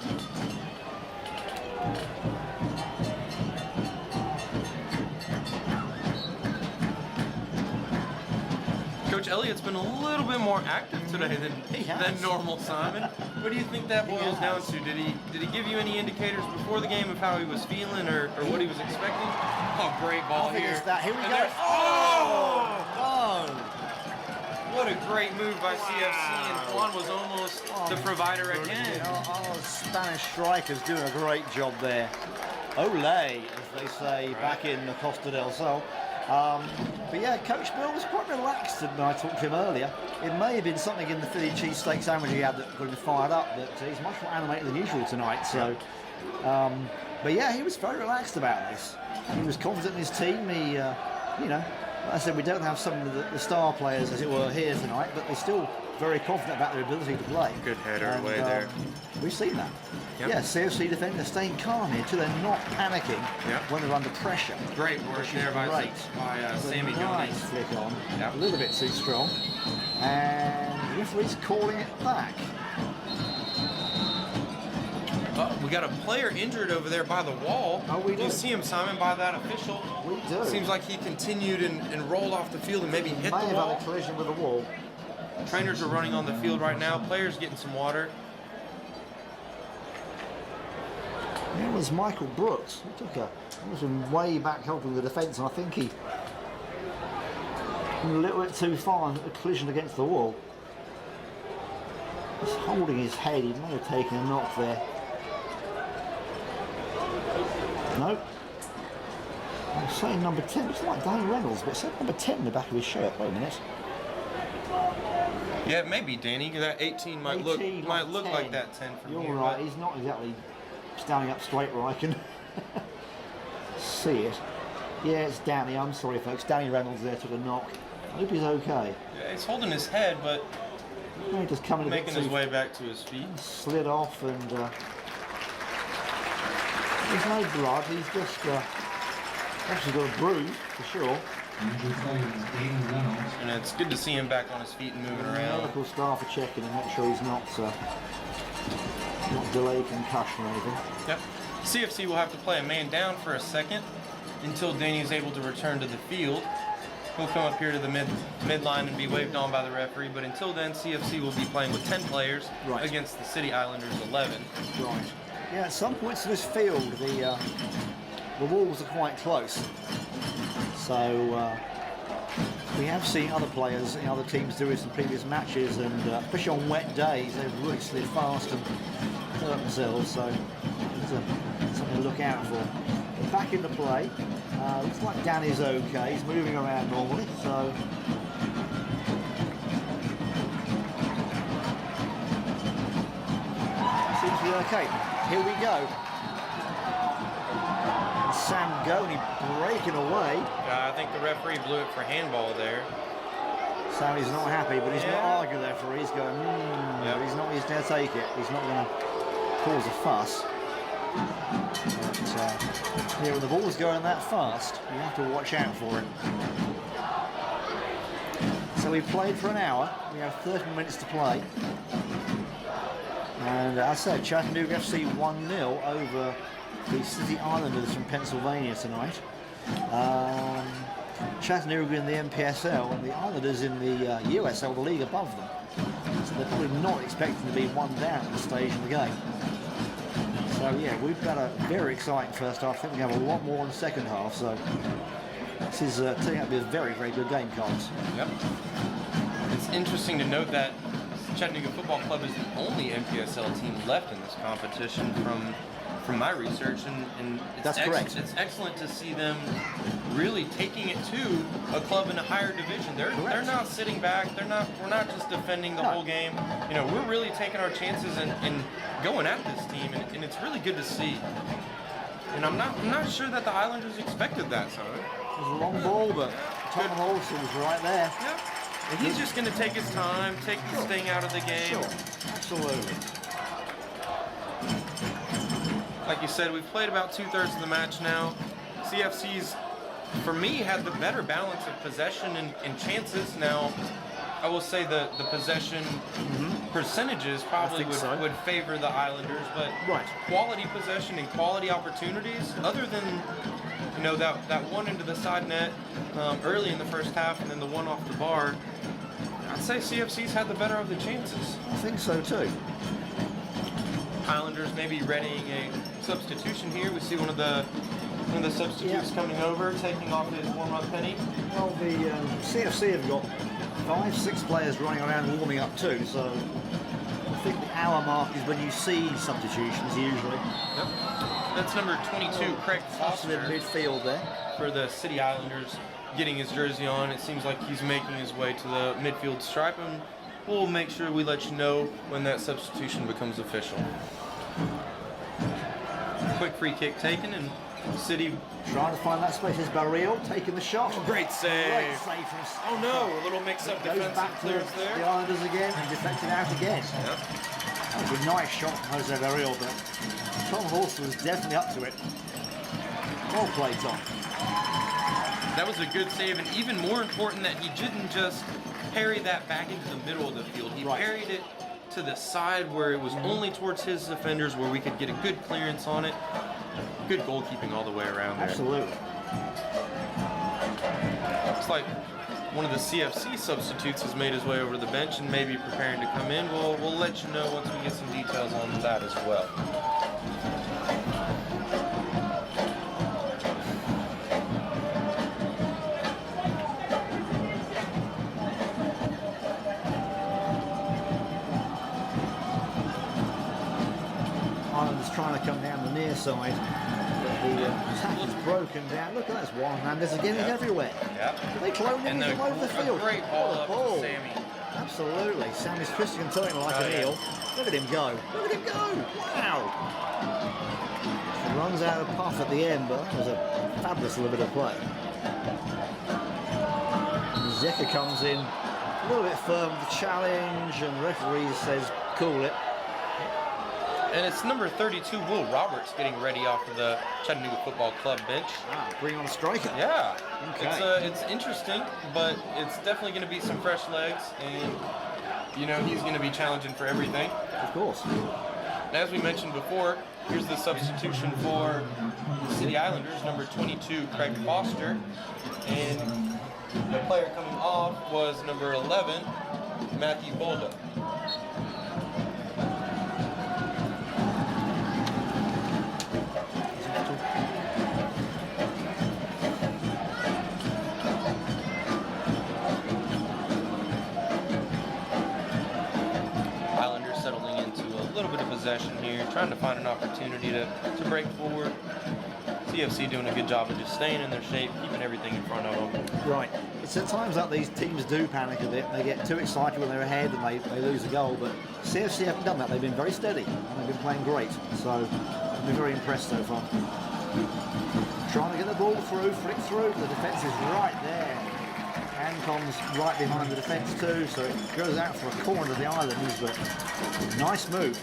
Elliott's been a little bit more active today He has. than normal, Simon. What do you think that boils down to? Did he give you any indicators before the game of how he was feeling or what he was expecting? Oh, great ball I think here. it's that. Here we And go. there's- Oh! What a great move by CFC, and Juan was almost the provider again. Our Spanish strikers doing a great job there. Ole, as they say back in the Costa del Sol. But yeah, Coach Bill was quite relaxed when I talked to him earlier. It may have been something in the Philly cheesesteak sandwich he had that got him fired up, but he's much more animated than usual tonight. So, but yeah, he was very relaxed about this. He was confident in his team. He, you know, like I said, we don't have some of the star players, as it were, here tonight, but they're still very confident about their ability to play. Good header And, away there. We've seen that. Yep. Yeah, CFC defenders staying calm here, too. They're not panicking Yep. when they're under pressure. Great work Which is there by great. Sammy Nice Jones. flick on. Yep. A little bit too strong. And the referee's calling it back. Oh, we got a player injured over there by the wall. Oh, we Do you do. see him, Simon, by that official? We do. Seems like he continued and rolled off the field and maybe hit May the have wall. had a collision with the wall. Trainers are running on the field right now. Players getting some water. It was Michael Brooks. He took he was from way back helping the defence, and I think he went a little bit too far and a collision against the wall. He's holding his head. He may have taken a knock there. No. I'm saying number 10. It's like Danny Reynolds, but it said number 10 in the back of his shirt. Wait a minute. Yeah, maybe Danny. That 18 might look 18, look 10. like that 10 from You're here. right. but- He's not exactly standing up straight where I can see it. Yeah, it's Danny. I'm sorry, folks. Danny Reynolds there took a knock. I hope he's okay. Yeah, he's holding his head, but Maybe just coming a bit making his too way back to his feet. slid off, and there's no blood. He's just actually got a bruise for sure. Injured player is Danny Reynolds. And it's good to see him back on his feet and moving The around. medical staff are checking and make sure he's not delayed concussion or anything. Yep. CFC will have to play a man down for a second until Danny's able to return to the field. He'll come up here to the midline and be waved on by the referee, but until then, CFC will be playing with 10 players Right. against the City Islanders 11. Right. Yeah, at some points in this field, the walls are quite close. So we have seen other players in other teams do this in previous matches, and especially on wet days, they've really slid fast and hurt themselves. So it's something to look out for. But back into play. Looks like Danny's okay. He's moving around normally. So. Seems to be okay. Here we go. And Sam Goney breaking away. I think the referee blew it for handball there. Sammy's not happy, but he's not Yeah. arguing there for. He's going, Yep. but he's not going to take it. He's not going to cause a fuss. But yeah, when the ball's going that fast, you have to watch out for it. So we played for an hour. We have 30 minutes to play. And as I said, Chattanooga FC 1-0 over the City Islanders from Pennsylvania tonight. Chattanooga in the NPSL and the Islanders in the USL, the league above them. So they're probably not expecting to be one down at this stage in the game. So yeah, we've got a very exciting first half. I think we have a lot more in the second half. So this is turning out to be a very, very good game, Carlos. Yep. It's interesting to note that Chattanooga Football Club is the only NPSL team left in this competition from my research, and it's That's correct. It's excellent to see them really taking it to a club in a higher division. They're not sitting back. We're not just defending the whole game. You know, we're really taking our chances and going at this team, and it's really good to see. And I'm not sure that the Islanders expected that, so. It was a long ball, but Tom Olsen was right there. Yeah. And he's just going to take his time, take the sting out of the game. Sure, absolutely. Like you said, we've played about 2/3 of the match now. CFC's, for me, had the better balance of possession and chances. Now, I will say the possession percentages probably would favor the Islanders, but quality possession and quality opportunities, other than that one into the side net early in the first half and then the one off the bar, I'd say CFC's had the better of the chances. I think so too. Highlanders maybe readying a substitution here. We see one of the substitutes coming over, taking off his warm-up penny. Well, the CFC have got 5-6 players running around warming up too, so I think the hour mark is when you see substitutions usually. Yep. That's number 22, Craig Foster in Foster, midfield there. for the City Islanders, getting his jersey on. It seems like he's making his way to the midfield stripe, and we'll make sure we let you know when that substitution becomes official. Quick free kick taken, and City. Trying to find that space is Barreal taking the shot. Great save. Great save from us. Oh no, a little mix-up Goes defensive back to clearance the there. Islanders again and deflected out again. Yep. That was a nice shot from Jose Barreal, but Tom Horse was definitely up to it. Well played, Tom. That was a good save, and even more important that he didn't just parry that back into the middle of the field. He parried it to the side where it was only towards his defenders, where we could get a good clearance on it. Good goalkeeping all the way around there. Absolutely. Looks like one of the CFC substitutes has made his way over to the bench and maybe preparing to come in. We'll let you know once we get some details on that as well. Ireland's trying to come down the near side, but the attack is broken down. Look at that, it's one-handers again, he's everywhere. Yeah. Are they cloning him all over the field? A great ball What a up ball. to Sammy. Absolutely. Sammy's twisting and turning like an eel. Look at him go. Look at him go. Wow. He runs out of puff at the end, but that was a fabulous little bit of play. Zeka comes in a little bit firm with the challenge, and the referee says, cool it. And it's number 32, Will Roberts, getting ready off of the Chattanooga Football Club bench. Ah, bring on a striker. Yeah. Okay. It's interesting, but it's definitely going to be some fresh legs, and you know he's going to be challenging for everything. Of course. And as we mentioned before, here's the substitution for the City Islanders, number 22, Craig Foster, and the player coming off was number 11, Matthew Bolda. Possession here, trying to find an opportunity to break forward. CFC doing a good job of just staying in their shape, keeping everything in front of them. Right. It's at times like these teams do panic a bit. They get too excited when they're ahead and they lose a goal, but CFC haven't done that. They've been very steady and they've been playing great. So I've been very impressed so far. Trying to get the ball through, flick through. The defence is right there. Ancon's right behind the defence too, so it goes out for a corner to the Islanders, but nice move.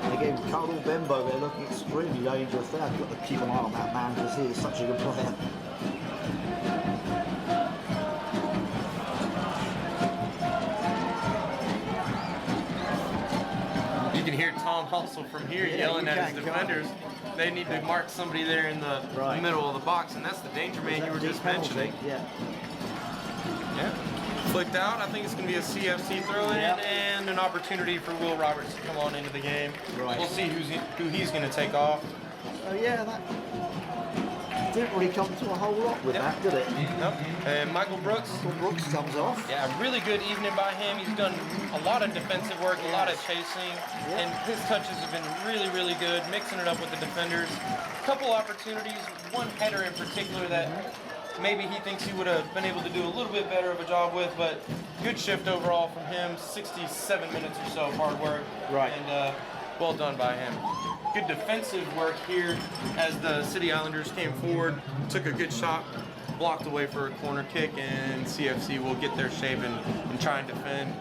And again, Carl Bembo, they're looking extremely dangerous there. I've got to keep an eye on that man because he is such a good player. You can hear Tom Hustle from here yelling at his defenders. They need to mark somebody there in the middle of the box, and that's the danger man you were just mentioning. Yeah. Flicked out. I think it's going to be a CFC throw-in and an opportunity for Will Roberts to come on into the game. Right. We'll see who he's going to take off. So yeah, that didn't really come to a whole lot with that, did it? Nope. And Michael Brooks. Brooks comes off. Yeah, really good evening by him. He's done a lot of defensive work, a lot of chasing, and his touches have been really, really good, mixing it up with the defenders. A couple opportunities, one header in particular that maybe he thinks he would have been able to do a little bit better of a job with, but good shift overall from him. 67 minutes or so of hard work. Right. And well done by him. Good defensive work here as the City Islanders came forward, took a good shot, blocked away for a corner kick, and CFC will get their shape and try and defend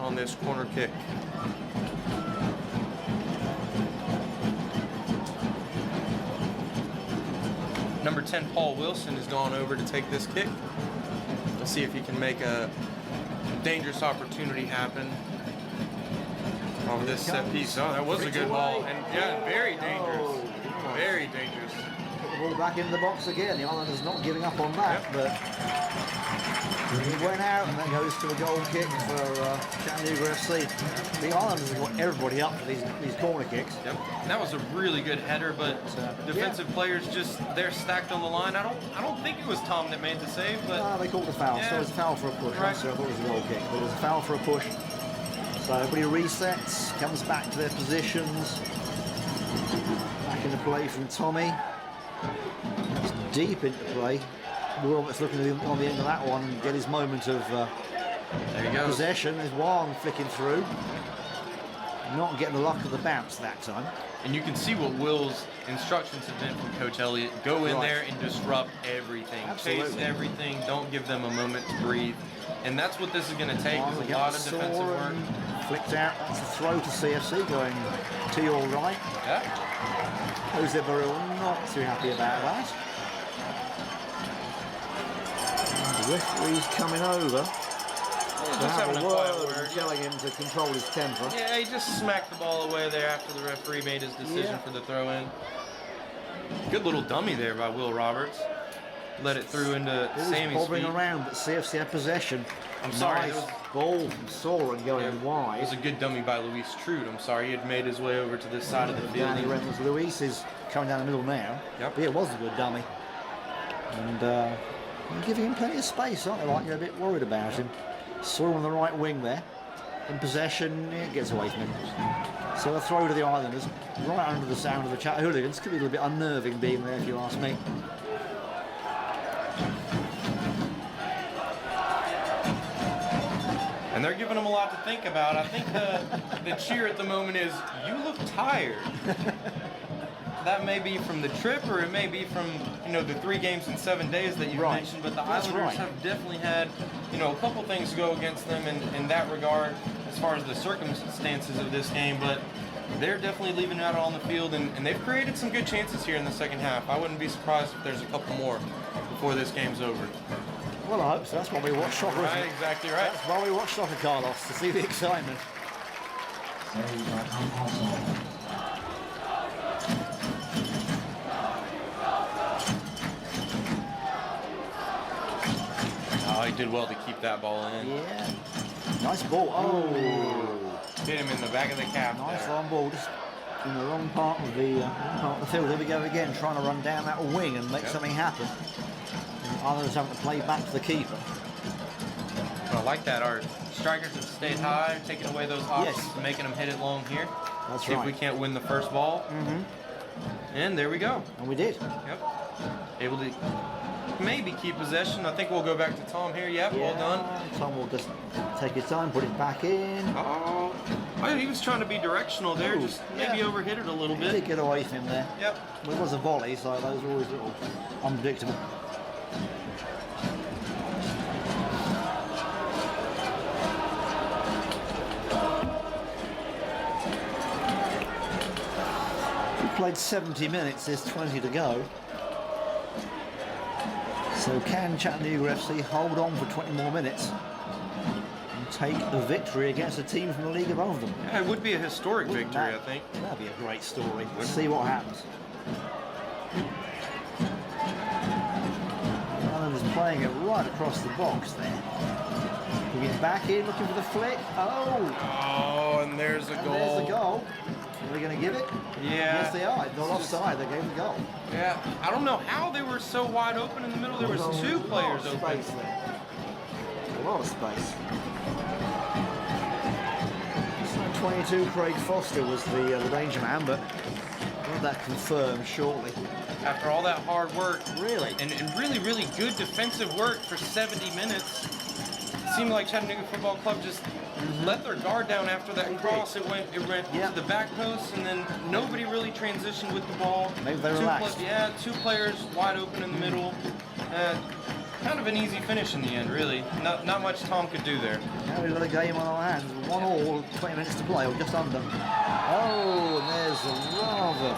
on this corner kick. Number 10, Paul Wilson, has gone over to take this kick. Let's see if he can make a dangerous opportunity happen over this set piece. Oh, that was a good ball. And yeah, very dangerous. Very dangerous. the ball back into the box again. The Islanders not giving up on that, but he went out and then goes to a goal kick for Chattanooga FC. The Islanders have got everybody up for these corner kicks. Yep. That was a really good header, but defensive players just they're stacked on the line. I don't think it was Tom that made the save, but they called a foul. Yeah. So it was a foul for a push. Right. So I thought it was a goal kick, but it was a foul for a push. So everybody resets, comes back to their positions. Back into play from Tommy. That's deep into play. Robert's looking on the end of that one and get his moment of there he goes. possession. There's one flicking through. Not getting the luck of the bounce that time. And you can see what Will's instructions have been from Coach Elliott. Go in there and disrupt everything. Absolutely. Chase everything. Don't give them a moment to breathe. And that's what this is going to take. One Is a against lot of defensive Soren, work. Flicked out. That's a throw to CFC going to your right. Yeah. Jose Baril not too happy about that. The referee's coming over. Just To have having a a quiet word word. and telling him to control his temper. Yeah, he just smacked the ball away there after the referee made his decision Yeah. for the throw-in. Good little dummy there by Will Roberts. Let it through into It was Sammy's bobbing feet. around, but CFC had possession. I'm sorry, Nice it was- ball from Soren going It wide. was a good dummy by Luis Trude. I'm sorry, he had made his way over to this side of the field. Danny Reynolds Luis is coming down the middle now. Yep. But it was a good dummy. And they're giving him plenty of space, aren't they? Like you're a bit worried about him. Saw him on the right wing there. In possession, it gets away from him. So a throw to the Islanders, right under the sound of the Chat hooligans. Could be a little bit unnerving being there if you ask me. And they're giving him a lot to think about. I think the cheer at the moment is, you look tired. That may be from the trip, or it may be from, the 3 games in 7 days that you Right. mentioned, but the That's Islanders right. have definitely had, a couple things go against them in that regard as far as the circumstances of this game, but they're definitely leaving it out on the field, and they've created some good chances here in the second half. I wouldn't be surprised if there's a couple more before this game's over. Well, I hope so. That's why we watch soccer. isn't Right, it? exactly right. That's why we watch soccer, Carlos, to see the excitement. Saved by Tom Halsall. Oh, he did well to keep that ball in. Yeah. Nice ball. Oh. Hit him in the back of the calf. Nice there. long ball, just in the wrong part of the field. There we go again, trying to run down that wing and make Yep. something happen. And others having to play back to the keeper. I like that. Our strikers have stayed high, taking away those options, Yes. and making them hit it long here. That's See if we right. can't win the first ball. And there we go. And we did. Yep. Able to maybe keep possession. I think we'll go back to Tom here. Yep, well done. Tom will just take his time, put it back in. Oh, he was trying to be directional there, Ooh, just maybe yeah. overhit it a little He bit. did get away from him there. Yep. Well, it was a volley, so those are always a little unpredictable. We played 70 minutes, there's 20 to go. So can Chattanooga FC hold on for 20 more minutes and take a victory against a team from the league above them? Yeah, it would be a historic Wouldn't victory, that- I think. That'd be a great story. Let's see what happens. Allen is playing it right across the box there. Moving back in, looking for the flick. Oh! Oh, and there's a And goal. there's the goal. Are they going to give it? Yeah. Yes, they are. It's not offside. They gave the goal. Yeah. I don't know how they were so wide open in the middle. There was There's two a lot players of open. space there. A lot of space. So 22, Craig Foster was the danger man, but we'll have that confirmed shortly. After all that hard work, Really? and really, really good defensive work for 70 minutes. It seemed like Chattanooga Football Club just let their guard down after that They cross. did. It went Yeah. to the back post, and then nobody really transitioned with the ball. Maybe they relaxed. Two players wide open in the middle. Kind of an easy finish in the end, really. Not much Tom could do there. Now we've got a game on our hands. 1-1, 20 minutes to play, or just under. Oh, and there's a rather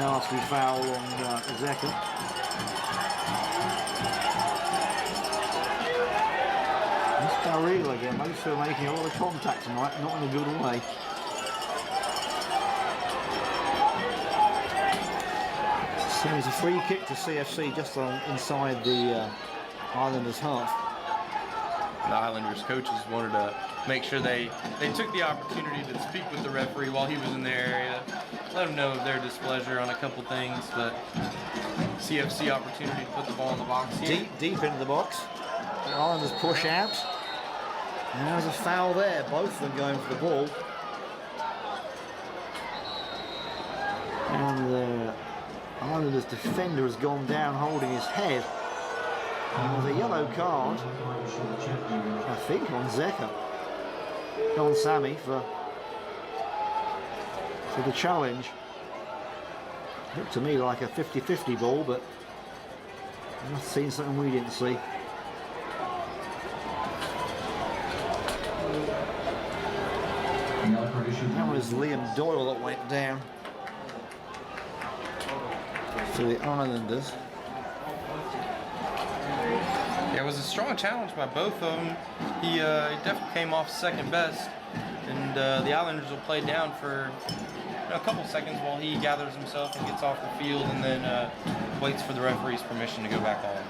nasty foul on Zeka. This Barril again, they still making a lot of contact tonight, not in a good way. So it's a free kick to CFC just on inside the Islanders' half. The Islanders coaches wanted to make sure they took the opportunity to speak with the referee while he was in their area, let him know of their displeasure on a couple things, but CFC opportunity to put the ball in the box here. Deep into the box. The Islanders push out. And there's a foul there, both of them going for the ball. And the Islanders defender has gone down holding his head. And there's a yellow card, I think, on Zeka. On Sammy for the challenge. Looked to me like a 50-50 ball, but I must have seen something we didn't see. That was Liam Doyle that went down for the Islanders. Yeah, it was a strong challenge by both of them. He definitely came off second best, and the Islanders will play down for a couple seconds while he gathers himself and gets off the field, and then waits for the referee's permission to go back on.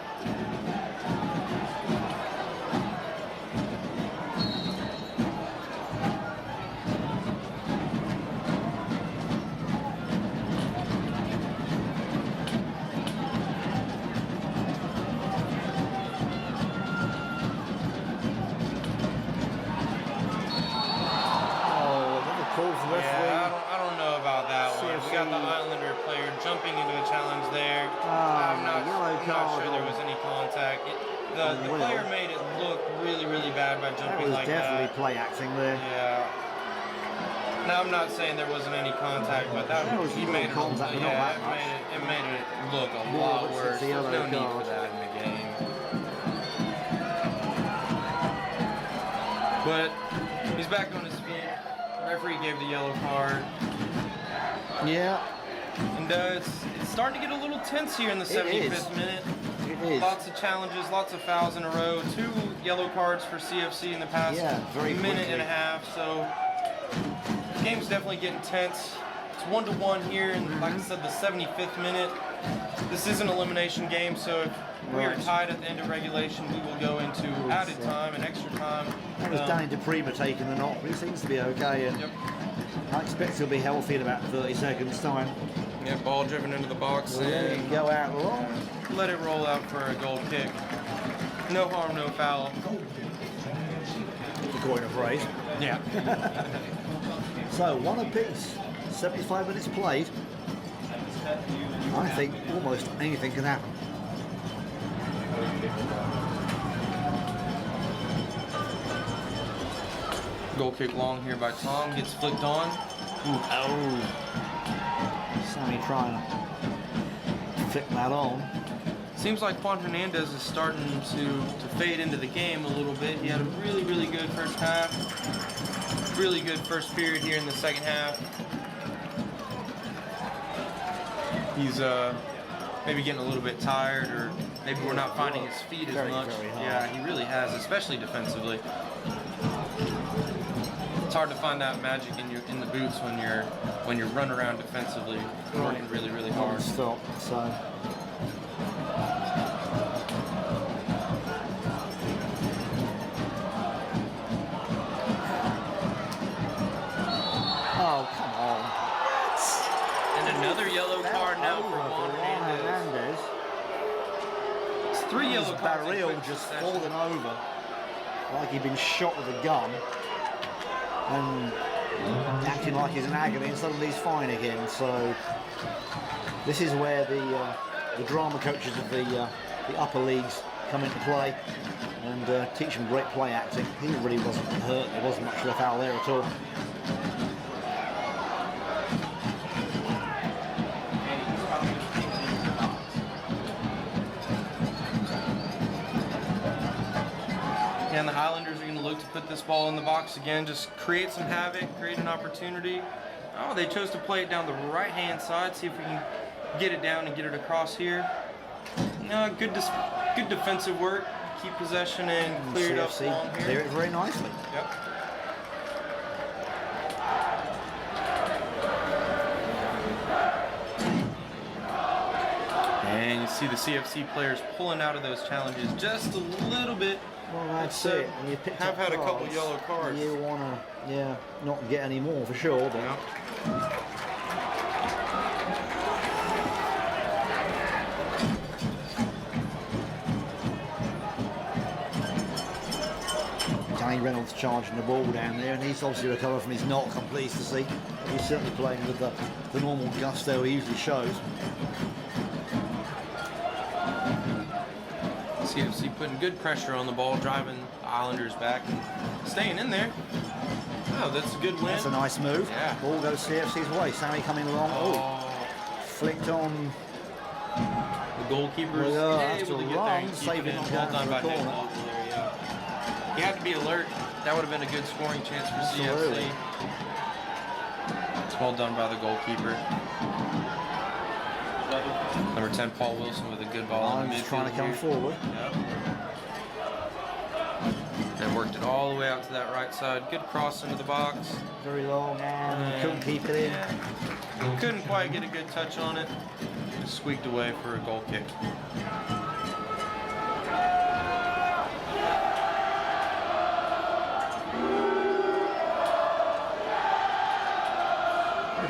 The Islander player jumping into a challenge there. I'm not sure there was any contact. The player made it look really, really bad by jumping like that. That was definitely play acting there. Yeah. Now I'm not saying there wasn't any contact, but he made it. Contact, It made it look a lot worse. There's no need for that in the game. But he's back on his feet. The referee gave the yellow card. Yeah. And it's starting to get a little tense here in the 75th minute. It is. Lots of challenges, lots of fouls in a row. 2 yellow cards for CFC in the past minute and a half. So the game's definitely getting tense. It's 1-1 here, and like I said, the 75th minute. This is an elimination game, so if we are tied at the end of regulation, we will go into added time and extra time. That was Danny DePrima taking the knock, but he seems to be okay. And I expect he'll be healthy in about 30 seconds time. Yeah, ball driven into the box and go out long. Let it roll out for a goal kick. No harm, no foul. To coin a phrase. Yeah. So 1 apiece. 75 minutes played. I think almost anything can happen. Goal kick long here by Tom, gets flicked on. Oh. Sammy trying to flick that on. Seems like Juan Hernandez is starting to fade into the game a little bit. He had a really, really good first half. Really good first period here in the second half. He's maybe getting a little bit tired, or maybe we're not finding his feet as much. Yeah, he really has, especially defensively. It's hard to find that magic in the boots when you're running around defensively, working really, really hard. Stop. So. Oh, come on. And another yellow card now for Juan Hernandez. It's 3 yellow cards. Barril just falling over like he'd been shot with a gun and acting like he's in agony, and suddenly he's fine again. So this is where the drama coaches of the upper leagues come into play and teach him great play acting. He really wasn't hurt. There wasn't much of a foul there at all. And the Highlanders are going to look to put this ball in the box again, just create some havoc, create an opportunity. Oh, they chose to play it down the right-hand side. See if we can get it down and get it across here. No, good defensive work. Keep possession and clear it up long here. Clear it very nicely. Yep. see the CFC players pulling out of those challenges just a little bit. Well, that's So, it. When you picked have up had a couple cards, yellow cards. You wanna, not get any more for sure. But Danny Reynolds charging the ball down there, and he's obviously recovered from his knock. I'm pleased to see. He's certainly playing with the normal gusto he usually shows. CFC putting good pressure on the ball, driving the Islanders back and staying in there. Oh, that's a good win. That's a nice move. Yeah. Ball goes CFC's way. Sammy coming along. Oh, flicked on. The goalkeeper's Well, that's able a to get there run, and keep save it it in. not Well going done for by a Nick corner. Walker there, yeah. He had to be alert. That would have been a good scoring chance for Absolutely. CFC. It's well done by the goalkeeper. Number 10, Paul Wilson with a good ball in the Lions midfield trying to come here. forward. Yep. And worked it all the way out to that right side. Good cross into the box. Very long and And couldn't keep it in. yeah, couldn't quite get a good touch on it. Just squeaked away for a goal kick.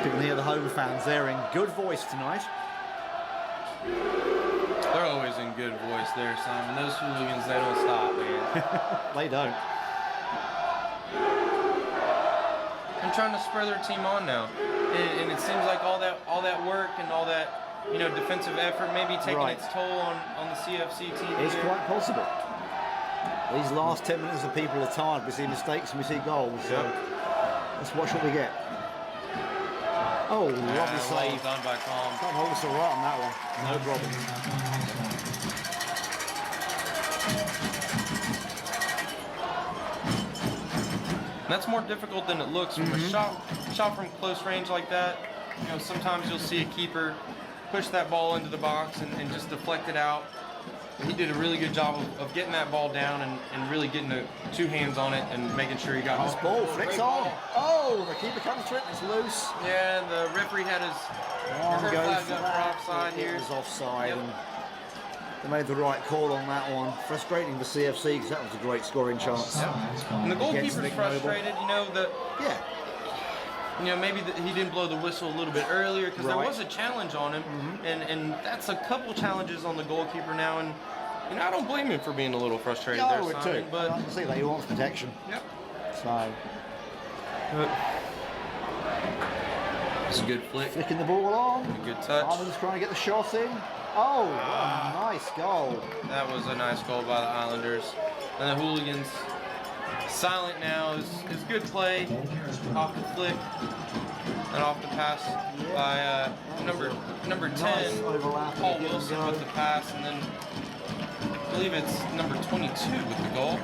You can hear the home fans there in good voice tonight. They're always in good voice there, Simon. Those hooligans, they don't stop, man. They don't. I'm trying to spur their team on now, and it seems like all that work and all that defensive effort may be taking Right. its toll on the CFC team. It's here. quite possible. These last 10 minutes of people are tired. We see mistakes and we see goals. So Yep. let's watch what we get. Oh, lovely Well save. done by Tom. Tom Holmes all right on that one. No problem. And that's more difficult than it looks from a shot from close range like that. Sometimes you'll see a keeper push that ball into the box and just deflect it out. He did a really good job of getting that ball down and really getting the two hands on it and making sure he got Nice his ball, flicks Great on. ball. Oh, the keeper comes to it, it's loose. Yeah, and the referee had his One her goes flag for up for that. offside It here. was offside, Yep. and they made the right call on that one. Frustrating for CFC because that was a great scoring chance. And the goalkeeper's Nick Noble. frustrated, Yeah, maybe he didn't blow the whistle a little bit earlier because there Right. was a challenge on him, and that's a couple challenges on the goalkeeper now, and I don't blame him for being a little frustrated I there, would Simon, too. but I can see that he wants protection. yep. So It's a good flick, flicking the ball on. a good touch. Ireland's trying to get the shot in. Oh, what a nice goal. That was a nice goal by the Islanders. And the hooligans silent now is good play off the flick and off the pass by number 10, Nice overlap. Paul Give and Wilson go. with the pass, and then I believe it's number 22 with the goal.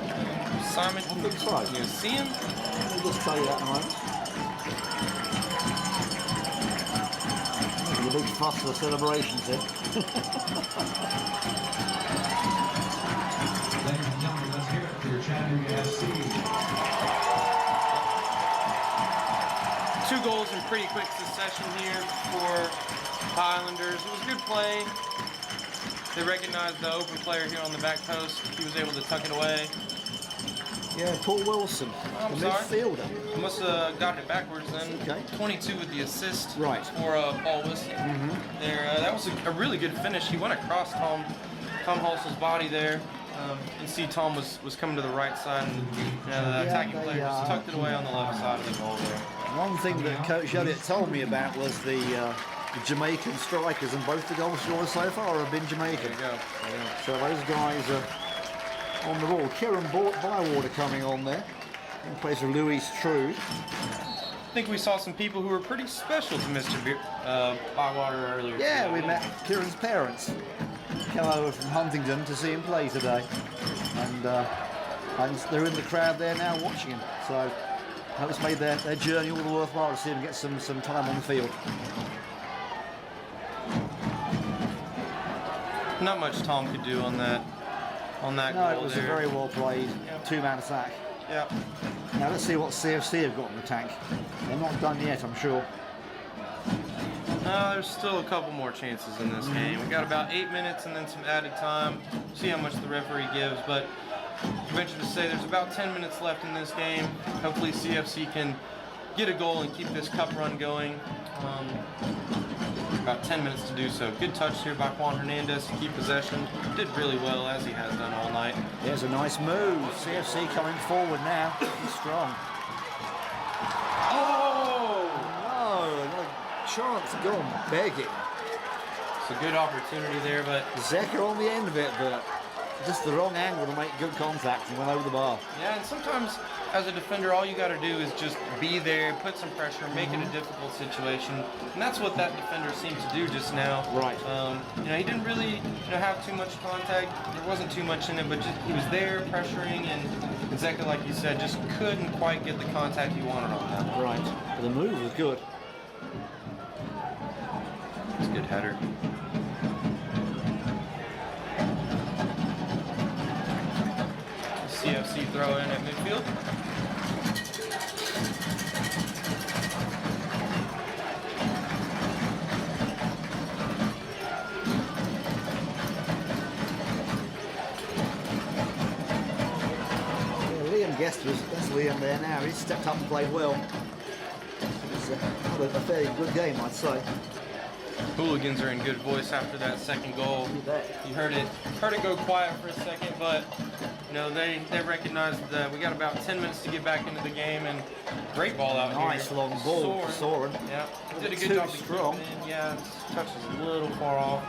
Simon, I think so. can you see him? Let me just tell you that in a moment. Making a big fuss for the celebrations here. Ladies and gentlemen, let's hear it for your Chattanooga FC. 2 goals in pretty quick succession here for the Islanders. It was good play. They recognized the open player here on the back post. He was able to tuck it away. Yeah, Paul Wilson, I'm the sorry. midfielder. I must have gotten it backwards then. Okay. 22 with the assist Right. for Paul Wilson. There, that was a really good finish. He went across Tom Hulse's body there. You see Tom was coming to the right side, and the attacking they, player just tucked it away on the left side of the goal there. One thing that Coach Elliott told me about was the Jamaican strikers, and both the goal scorers so far have been Jamaican. There you go. So those guys are on the ball. Kieran Bywater coming on there in place of Louis Trude. I think we saw some people who were pretty special to Mr. Bywater earlier. Yeah, today. we met Kieran's parents. Come over from Huntingdon to see him play today, and they're in the crowd there now watching him. So I hope it's made their journey all the worthwhile to see him get some time on the field. Not much Tom could do on that No, goal it was there. a very well played two-man attack. Yeah. Now let's see what CFC have got in the tank. They're not done yet, I'm sure. No, there's still a couple more chances in this game. We got about 8 minutes and then some added time. See how much the referee gives, but I venture to say there's about 10 minutes left in this game. Hopefully CFC can get a goal and keep this cup run going. About 10 minutes to do so. Good touch here by Juan Hernandez to keep possession. Did really well, as he has done all night. There's a nice move. CFC coming forward now. He's strong. Oh! No, another chance gone begging. It's a good opportunity there, but Zeka on the end of it, but just the wrong angle to make good contact and went over the bar. yeah, and sometimes as a defender, all you got to do is just be there, put some pressure, make it a difficult situation, and that's what that defender seemed to do just now. Right. He didn't really have too much contact. There wasn't too much in it, but just he was there pressuring, and Zeka, like you said, just couldn't quite get the contact he wanted on that one. Right. But the move was good. It's a good header. CFC throw in at midfield. Liam Guest that's Liam there now. He's stepped up and played well. It's a fairly good game, I'd say. Hooligans are in good voice after that second goal. You bet. You heard it go quiet for a second, but they recognized that we got about 10 minutes to get back into the game, and great ball out here. Nice long ball for Soren. Yeah, did a good Too job to strong. keep it in. Yeah, his touch is a little far off.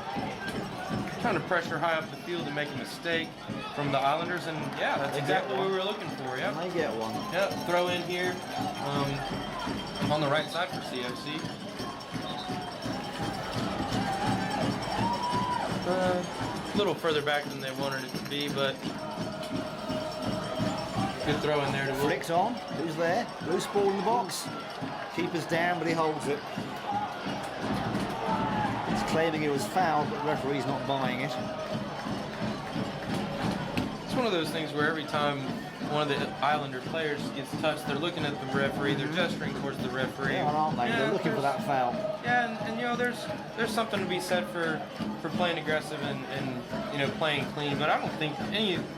Trying to pressure high up the field and make a mistake from the Islanders, and yeah, that's exactly what we were looking for. Yeah. They get one. Yep, throw in here on the right side for CFC. A little further back than they wanted it to be, but good throw in there to Will. Flicked on. Who's there? Loose ball in the box. Keeper's down, but he holds it. He's claiming it was fouled, but the referee's not buying it. It's one of those things where every time one of the Islander players gets touched, they're looking at the referee, they're gesturing towards the referee. Yeah, aren't they? Yeah, They're looking for that foul. Yeah, and there's something to be said for playing aggressive and playing clean, but I don't think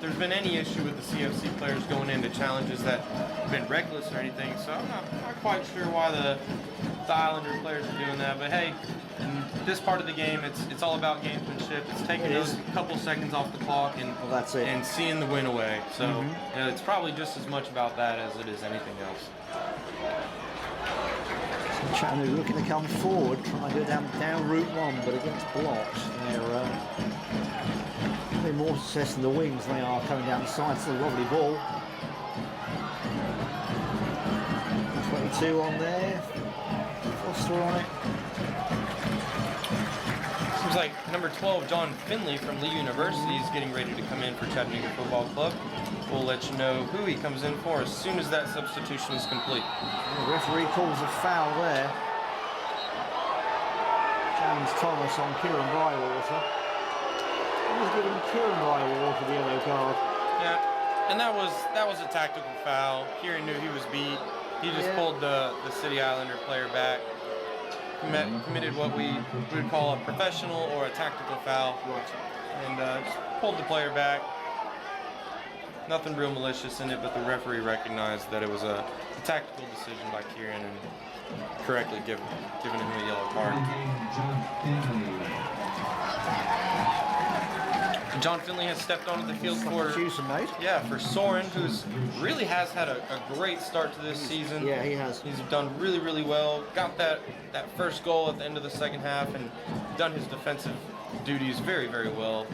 there's been any issue with the CFC players going into challenges that have been reckless or anything, so I'm not quite sure why the Islander players are doing that, but hey, in this part of the game, it's all about gamesmanship. It's taking those couple seconds off the clock and that's it. And seeing the win away. So it's probably just as much about that as it is anything else. So Chattanooga looking to come forward, trying to go down Route 1, but against blocks. They're having more success in the wings than they are coming down the side. Still a lovely ball. 22 on there. Foster on it. Seems like number 12, John Finley from Lee University is getting ready to come in for Chattanooga Football Club. We'll let you know who he comes in for as soon as that substitution is complete. The referee calls a foul there. James Thomas on Kieran Bywater. He was giving Kieran Bywater the yellow card. Yeah, and that was a tactical foul. Kieran knew he was beat. He just pulled the City Islander player back. Committed what we would call a professional or a tactical foul, and just pulled the player back. Nothing real malicious in it, but the referee recognized that it was a tactical decision by Kieran and correctly giving him a yellow card. John Finley has stepped onto the field for Soren, who's really has had a great start to this season. Yeah, he has. He's done really, really well. Got that first goal at the end of the second half and done his defensive duties very, very well.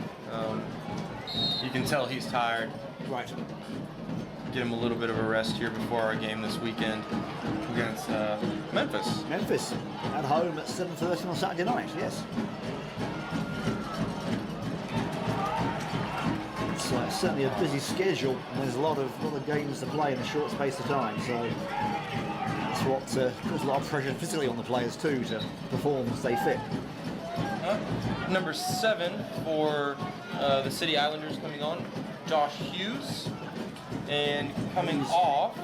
You can tell he's tired. Right. Get him a little bit of a rest here before our game this weekend against Memphis. Memphis at home at 7:30 on Saturday night. Yes. It's certainly a busy schedule, and there's a lot of games to play in a short space of time. So that's what puts a lot of pressure physically on the players too to perform and stay fit. Number 7 for the City Islanders coming on, Josh Hughes, and coming off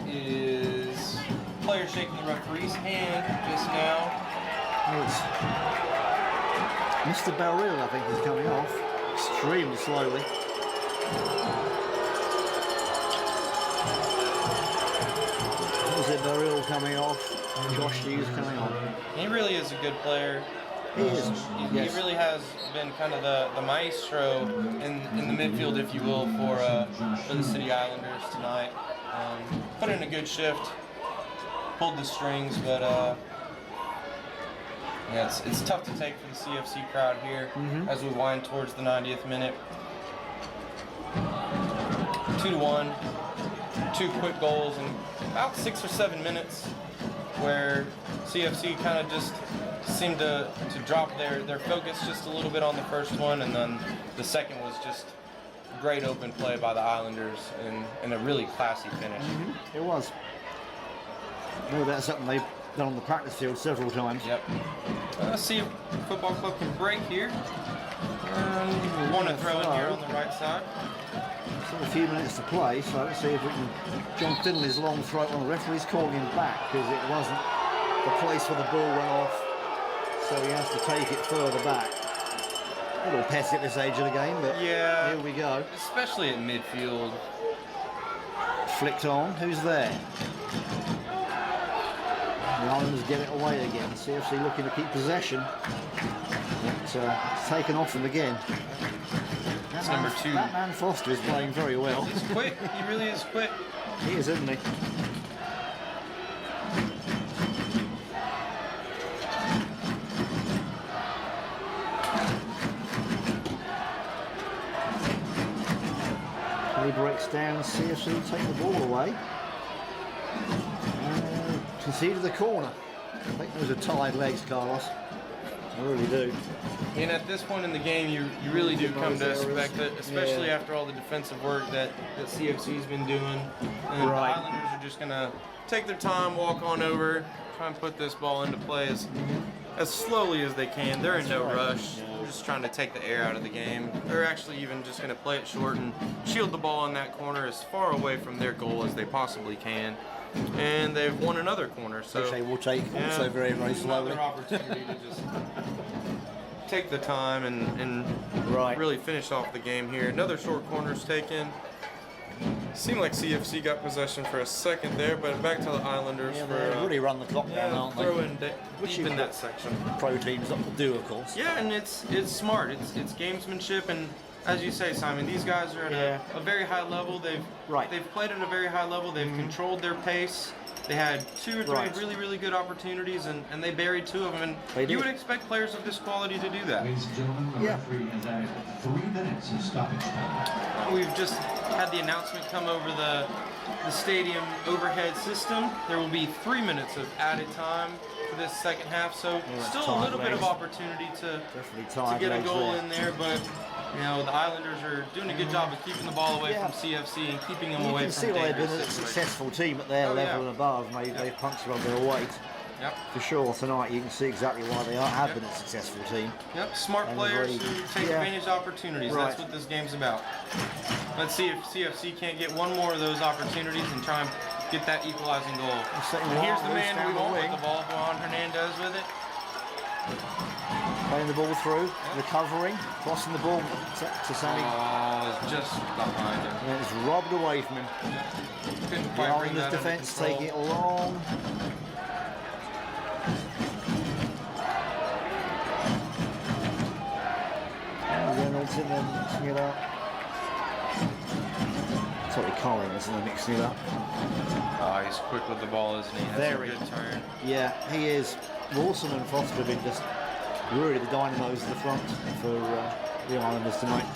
is player shaking the referee's hand just now. Oh, it's Mr. Beryl, I think, is coming off extremely slowly. Was it Beryl coming off? Josh Hughes coming on. He really is a good player. He is. He Yes. really has been kind of the maestro in the midfield, if you will, for the City Islanders tonight. Put in a good shift, pulled the strings, but yeah, it's tough to take for the CFC crowd here as we wind towards the 90th minute. 2-1, 2 quick goals in about 6 or 7 minutes, where CFC kind of just seemed to drop their focus just a little bit on the first one, and then the second was just great open play by the Islanders and a really classy finish. It was. No, that's something they've done on the practice field several times. Yep. Let's see if Football Club can break here. We want to throw in here on the right side. Still a few minutes to play, so let's see if we can. John Finley's long throw on the referee's calling him back because it wasn't the place where the ball went off, so he has to take it further back. A little petty at this age of the game, but Yeah. here we go. Especially at midfield. Flicked on. Who's there? The Islanders get it away again. CFC looking to keep possession. But it's taken off them again. That's number 2. That man Foster is playing very well. He's quick. He really is quick. He is, isn't he? Play breaks down. CFC take the ball away. Conceded the corner. I think those are tired legs, Carlos. I really do. And at this point in the game, you really do come to expect it, especially Yeah. after all the defensive work that CFC's been doing. And Right. the Islanders are just going to take their time, walk on over, try and put this ball into play as slowly as they can. They're in no rush. They're just trying to take the air out of the game. They're actually even just going to play it short and shield the ball in that corner as far away from their goal as they possibly can. And they've won another corner, so Which they will take also very, very slowly. another opportunity to just take the time and Right. really finish off the game here. Another short corner's taken. Seemed like CFC got possession for a second there, but back to the Islanders Yeah, for they really run the clock down, aren't they? throw in Which deep you in that section. Pro teams up to do, of course. Yeah, and it's smart. It's gamesmanship, and as you say, Simon, these guys are at a very high level. They've played at a very high level. They've controlled their pace. They had 2 or 3 really good opportunities, and they buried 2 of them. They And did. you would expect players of this quality to do that. Ladies and gentlemen, the referee has added 3 minutes of stoppage time. We've just had the announcement come over the stadium overhead system. There will be 3 minutes of added time for this second half, so that's still a tight little bit of legs. opportunity to Definitely tired get a legs goal there. in there, but you know the Islanders are doing a good job of keeping the ball away from CFC and keeping them You away can from see why they've dangerous been a situations. successful team at their Oh, level yeah. and above. They've punched above their weight. Yep. For sure, tonight you can see exactly why they have been a successful team. Yep, smart And players very- who take advantage of opportunities. Right. That's what this game's about. Let's see if CFC can't get one more of those opportunities and try and get that equalizing goal. setting And here's the Juan man loose we down the want with wing. the ball, Juan Hernandez with it. Playing the ball through, recovering, crossing the ball to Sammy. Oh, it's just behind him. And it's robbed away from him. Couldn't The quite bring Islanders that under defence control. taking it long. And Reynolds in there mixing it up. Sorry, Collins in there mixing it up. Oh, he's quick with the ball, isn't he? That's Very. a good turn. Yeah, he is. Wilson and Foster have been just really the dynamos at the front for the Islanders tonight.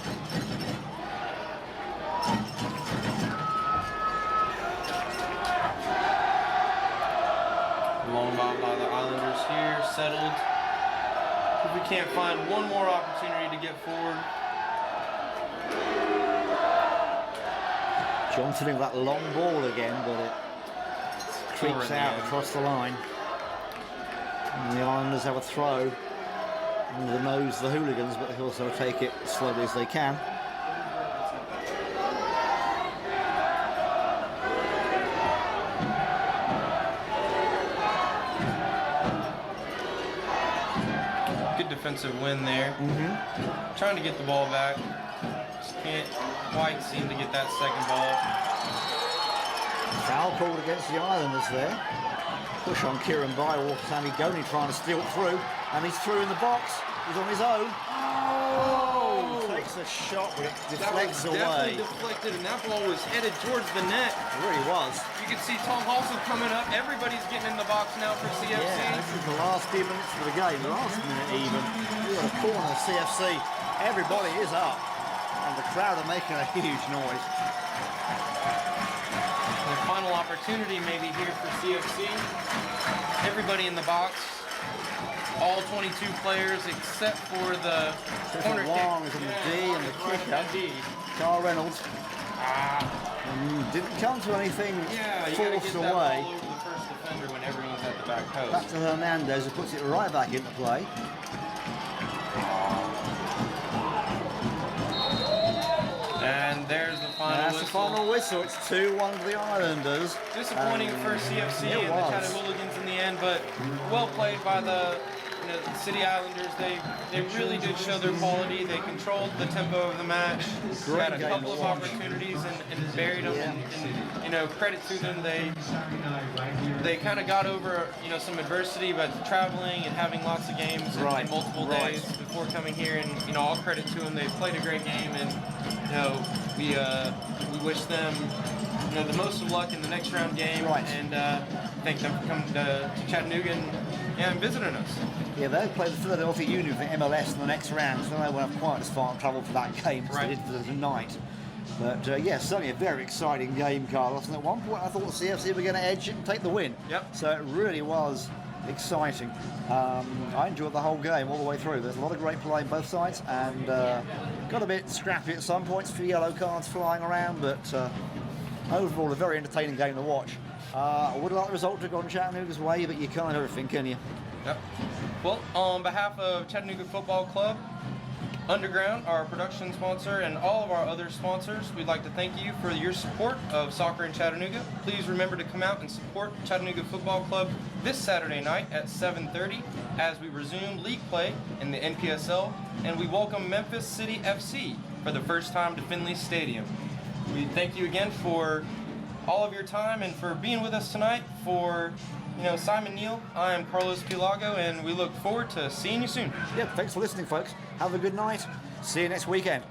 Long ball by the Islanders here, settled. If we can't find one more opportunity to get forward. Johnson with that long ball again, but it creeps in the out end. across the line. And the Islanders have a throw under the nose of the hooligans, but they also take it as slowly as they can. defensive win there. Trying to get the ball back. Just can't quite seem to get that second ball. Foul called against the Islanders there. Push on Kieran Bywell. Sammy Goney trying to steal through, and he's through in the box. He's on his own. Oh! Takes a shot, but it deflects that was away. definitely deflected, and that ball was headed towards the net. It really was. You can see Tom Halsell coming up. Everybody's getting in the box now for CFC. Yeah, this is the last few minutes of the game. Last minute even. We've got a corner of CFC. Everybody is up, and the crowd are making a huge noise. The final opportunity maybe here for CFC. Everybody in the box. All 22 players except for the corner kick. Long is on the D and the kicker. Carl Reynolds. Didn't come to anything Yeah, you gotta forced get that away. ball over the first defender when everyone's at the back post. Back to Hernandez, who puts it right back into play. And there's the final That's the whistle. final whistle. It's 2-1 to the Islanders. Disappointing for CFC It and the was. Chattanooga Hooligans in the end, but well played by the City Islanders. They really did show their quality. They controlled the tempo of the match. Great Had a game couple to of watch. opportunities and buried them. And credit to them. They kind of got over some adversity, but traveling and having lots of games in multiple days before coming here. And all credit to them. They played a great game, and we wish them the most of luck in the next round game. And thank them for coming to Chattanooga and visiting us. Yeah, they play the Philadelphia Union for MLS in the next round, so they won't have quite as far and travel for that game as they did for the tonight. But yeah, certainly a very exciting game, Carlos. And at one point I thought CFC were going to edge it and take the win. Yep. So it really was exciting. I enjoyed the whole game all the way through. There's a lot of great play on both sides, and got a bit scrappy at some points, a few yellow cards flying around, but overall a very entertaining game to watch. I would like the result to have gone Chattanooga's way, but you can't have everything, can you? Yep. Well, on behalf of Chattanooga Football Club, Underground, our production sponsor, and all of our other sponsors, we'd like to thank you for your support of soccer in Chattanooga. Please remember to come out and support Chattanooga Football Club this Saturday night at 7:30 as we resume league play in the NPSL, and we welcome Memphis City FC for the first time to Finley Stadium. We thank you again for all of your time and for being with us tonight. For Simon Neal, I am Carlos Pilago, and we look forward to seeing you soon. Yeah, thanks for listening, folks. Have a good night. See you next weekend.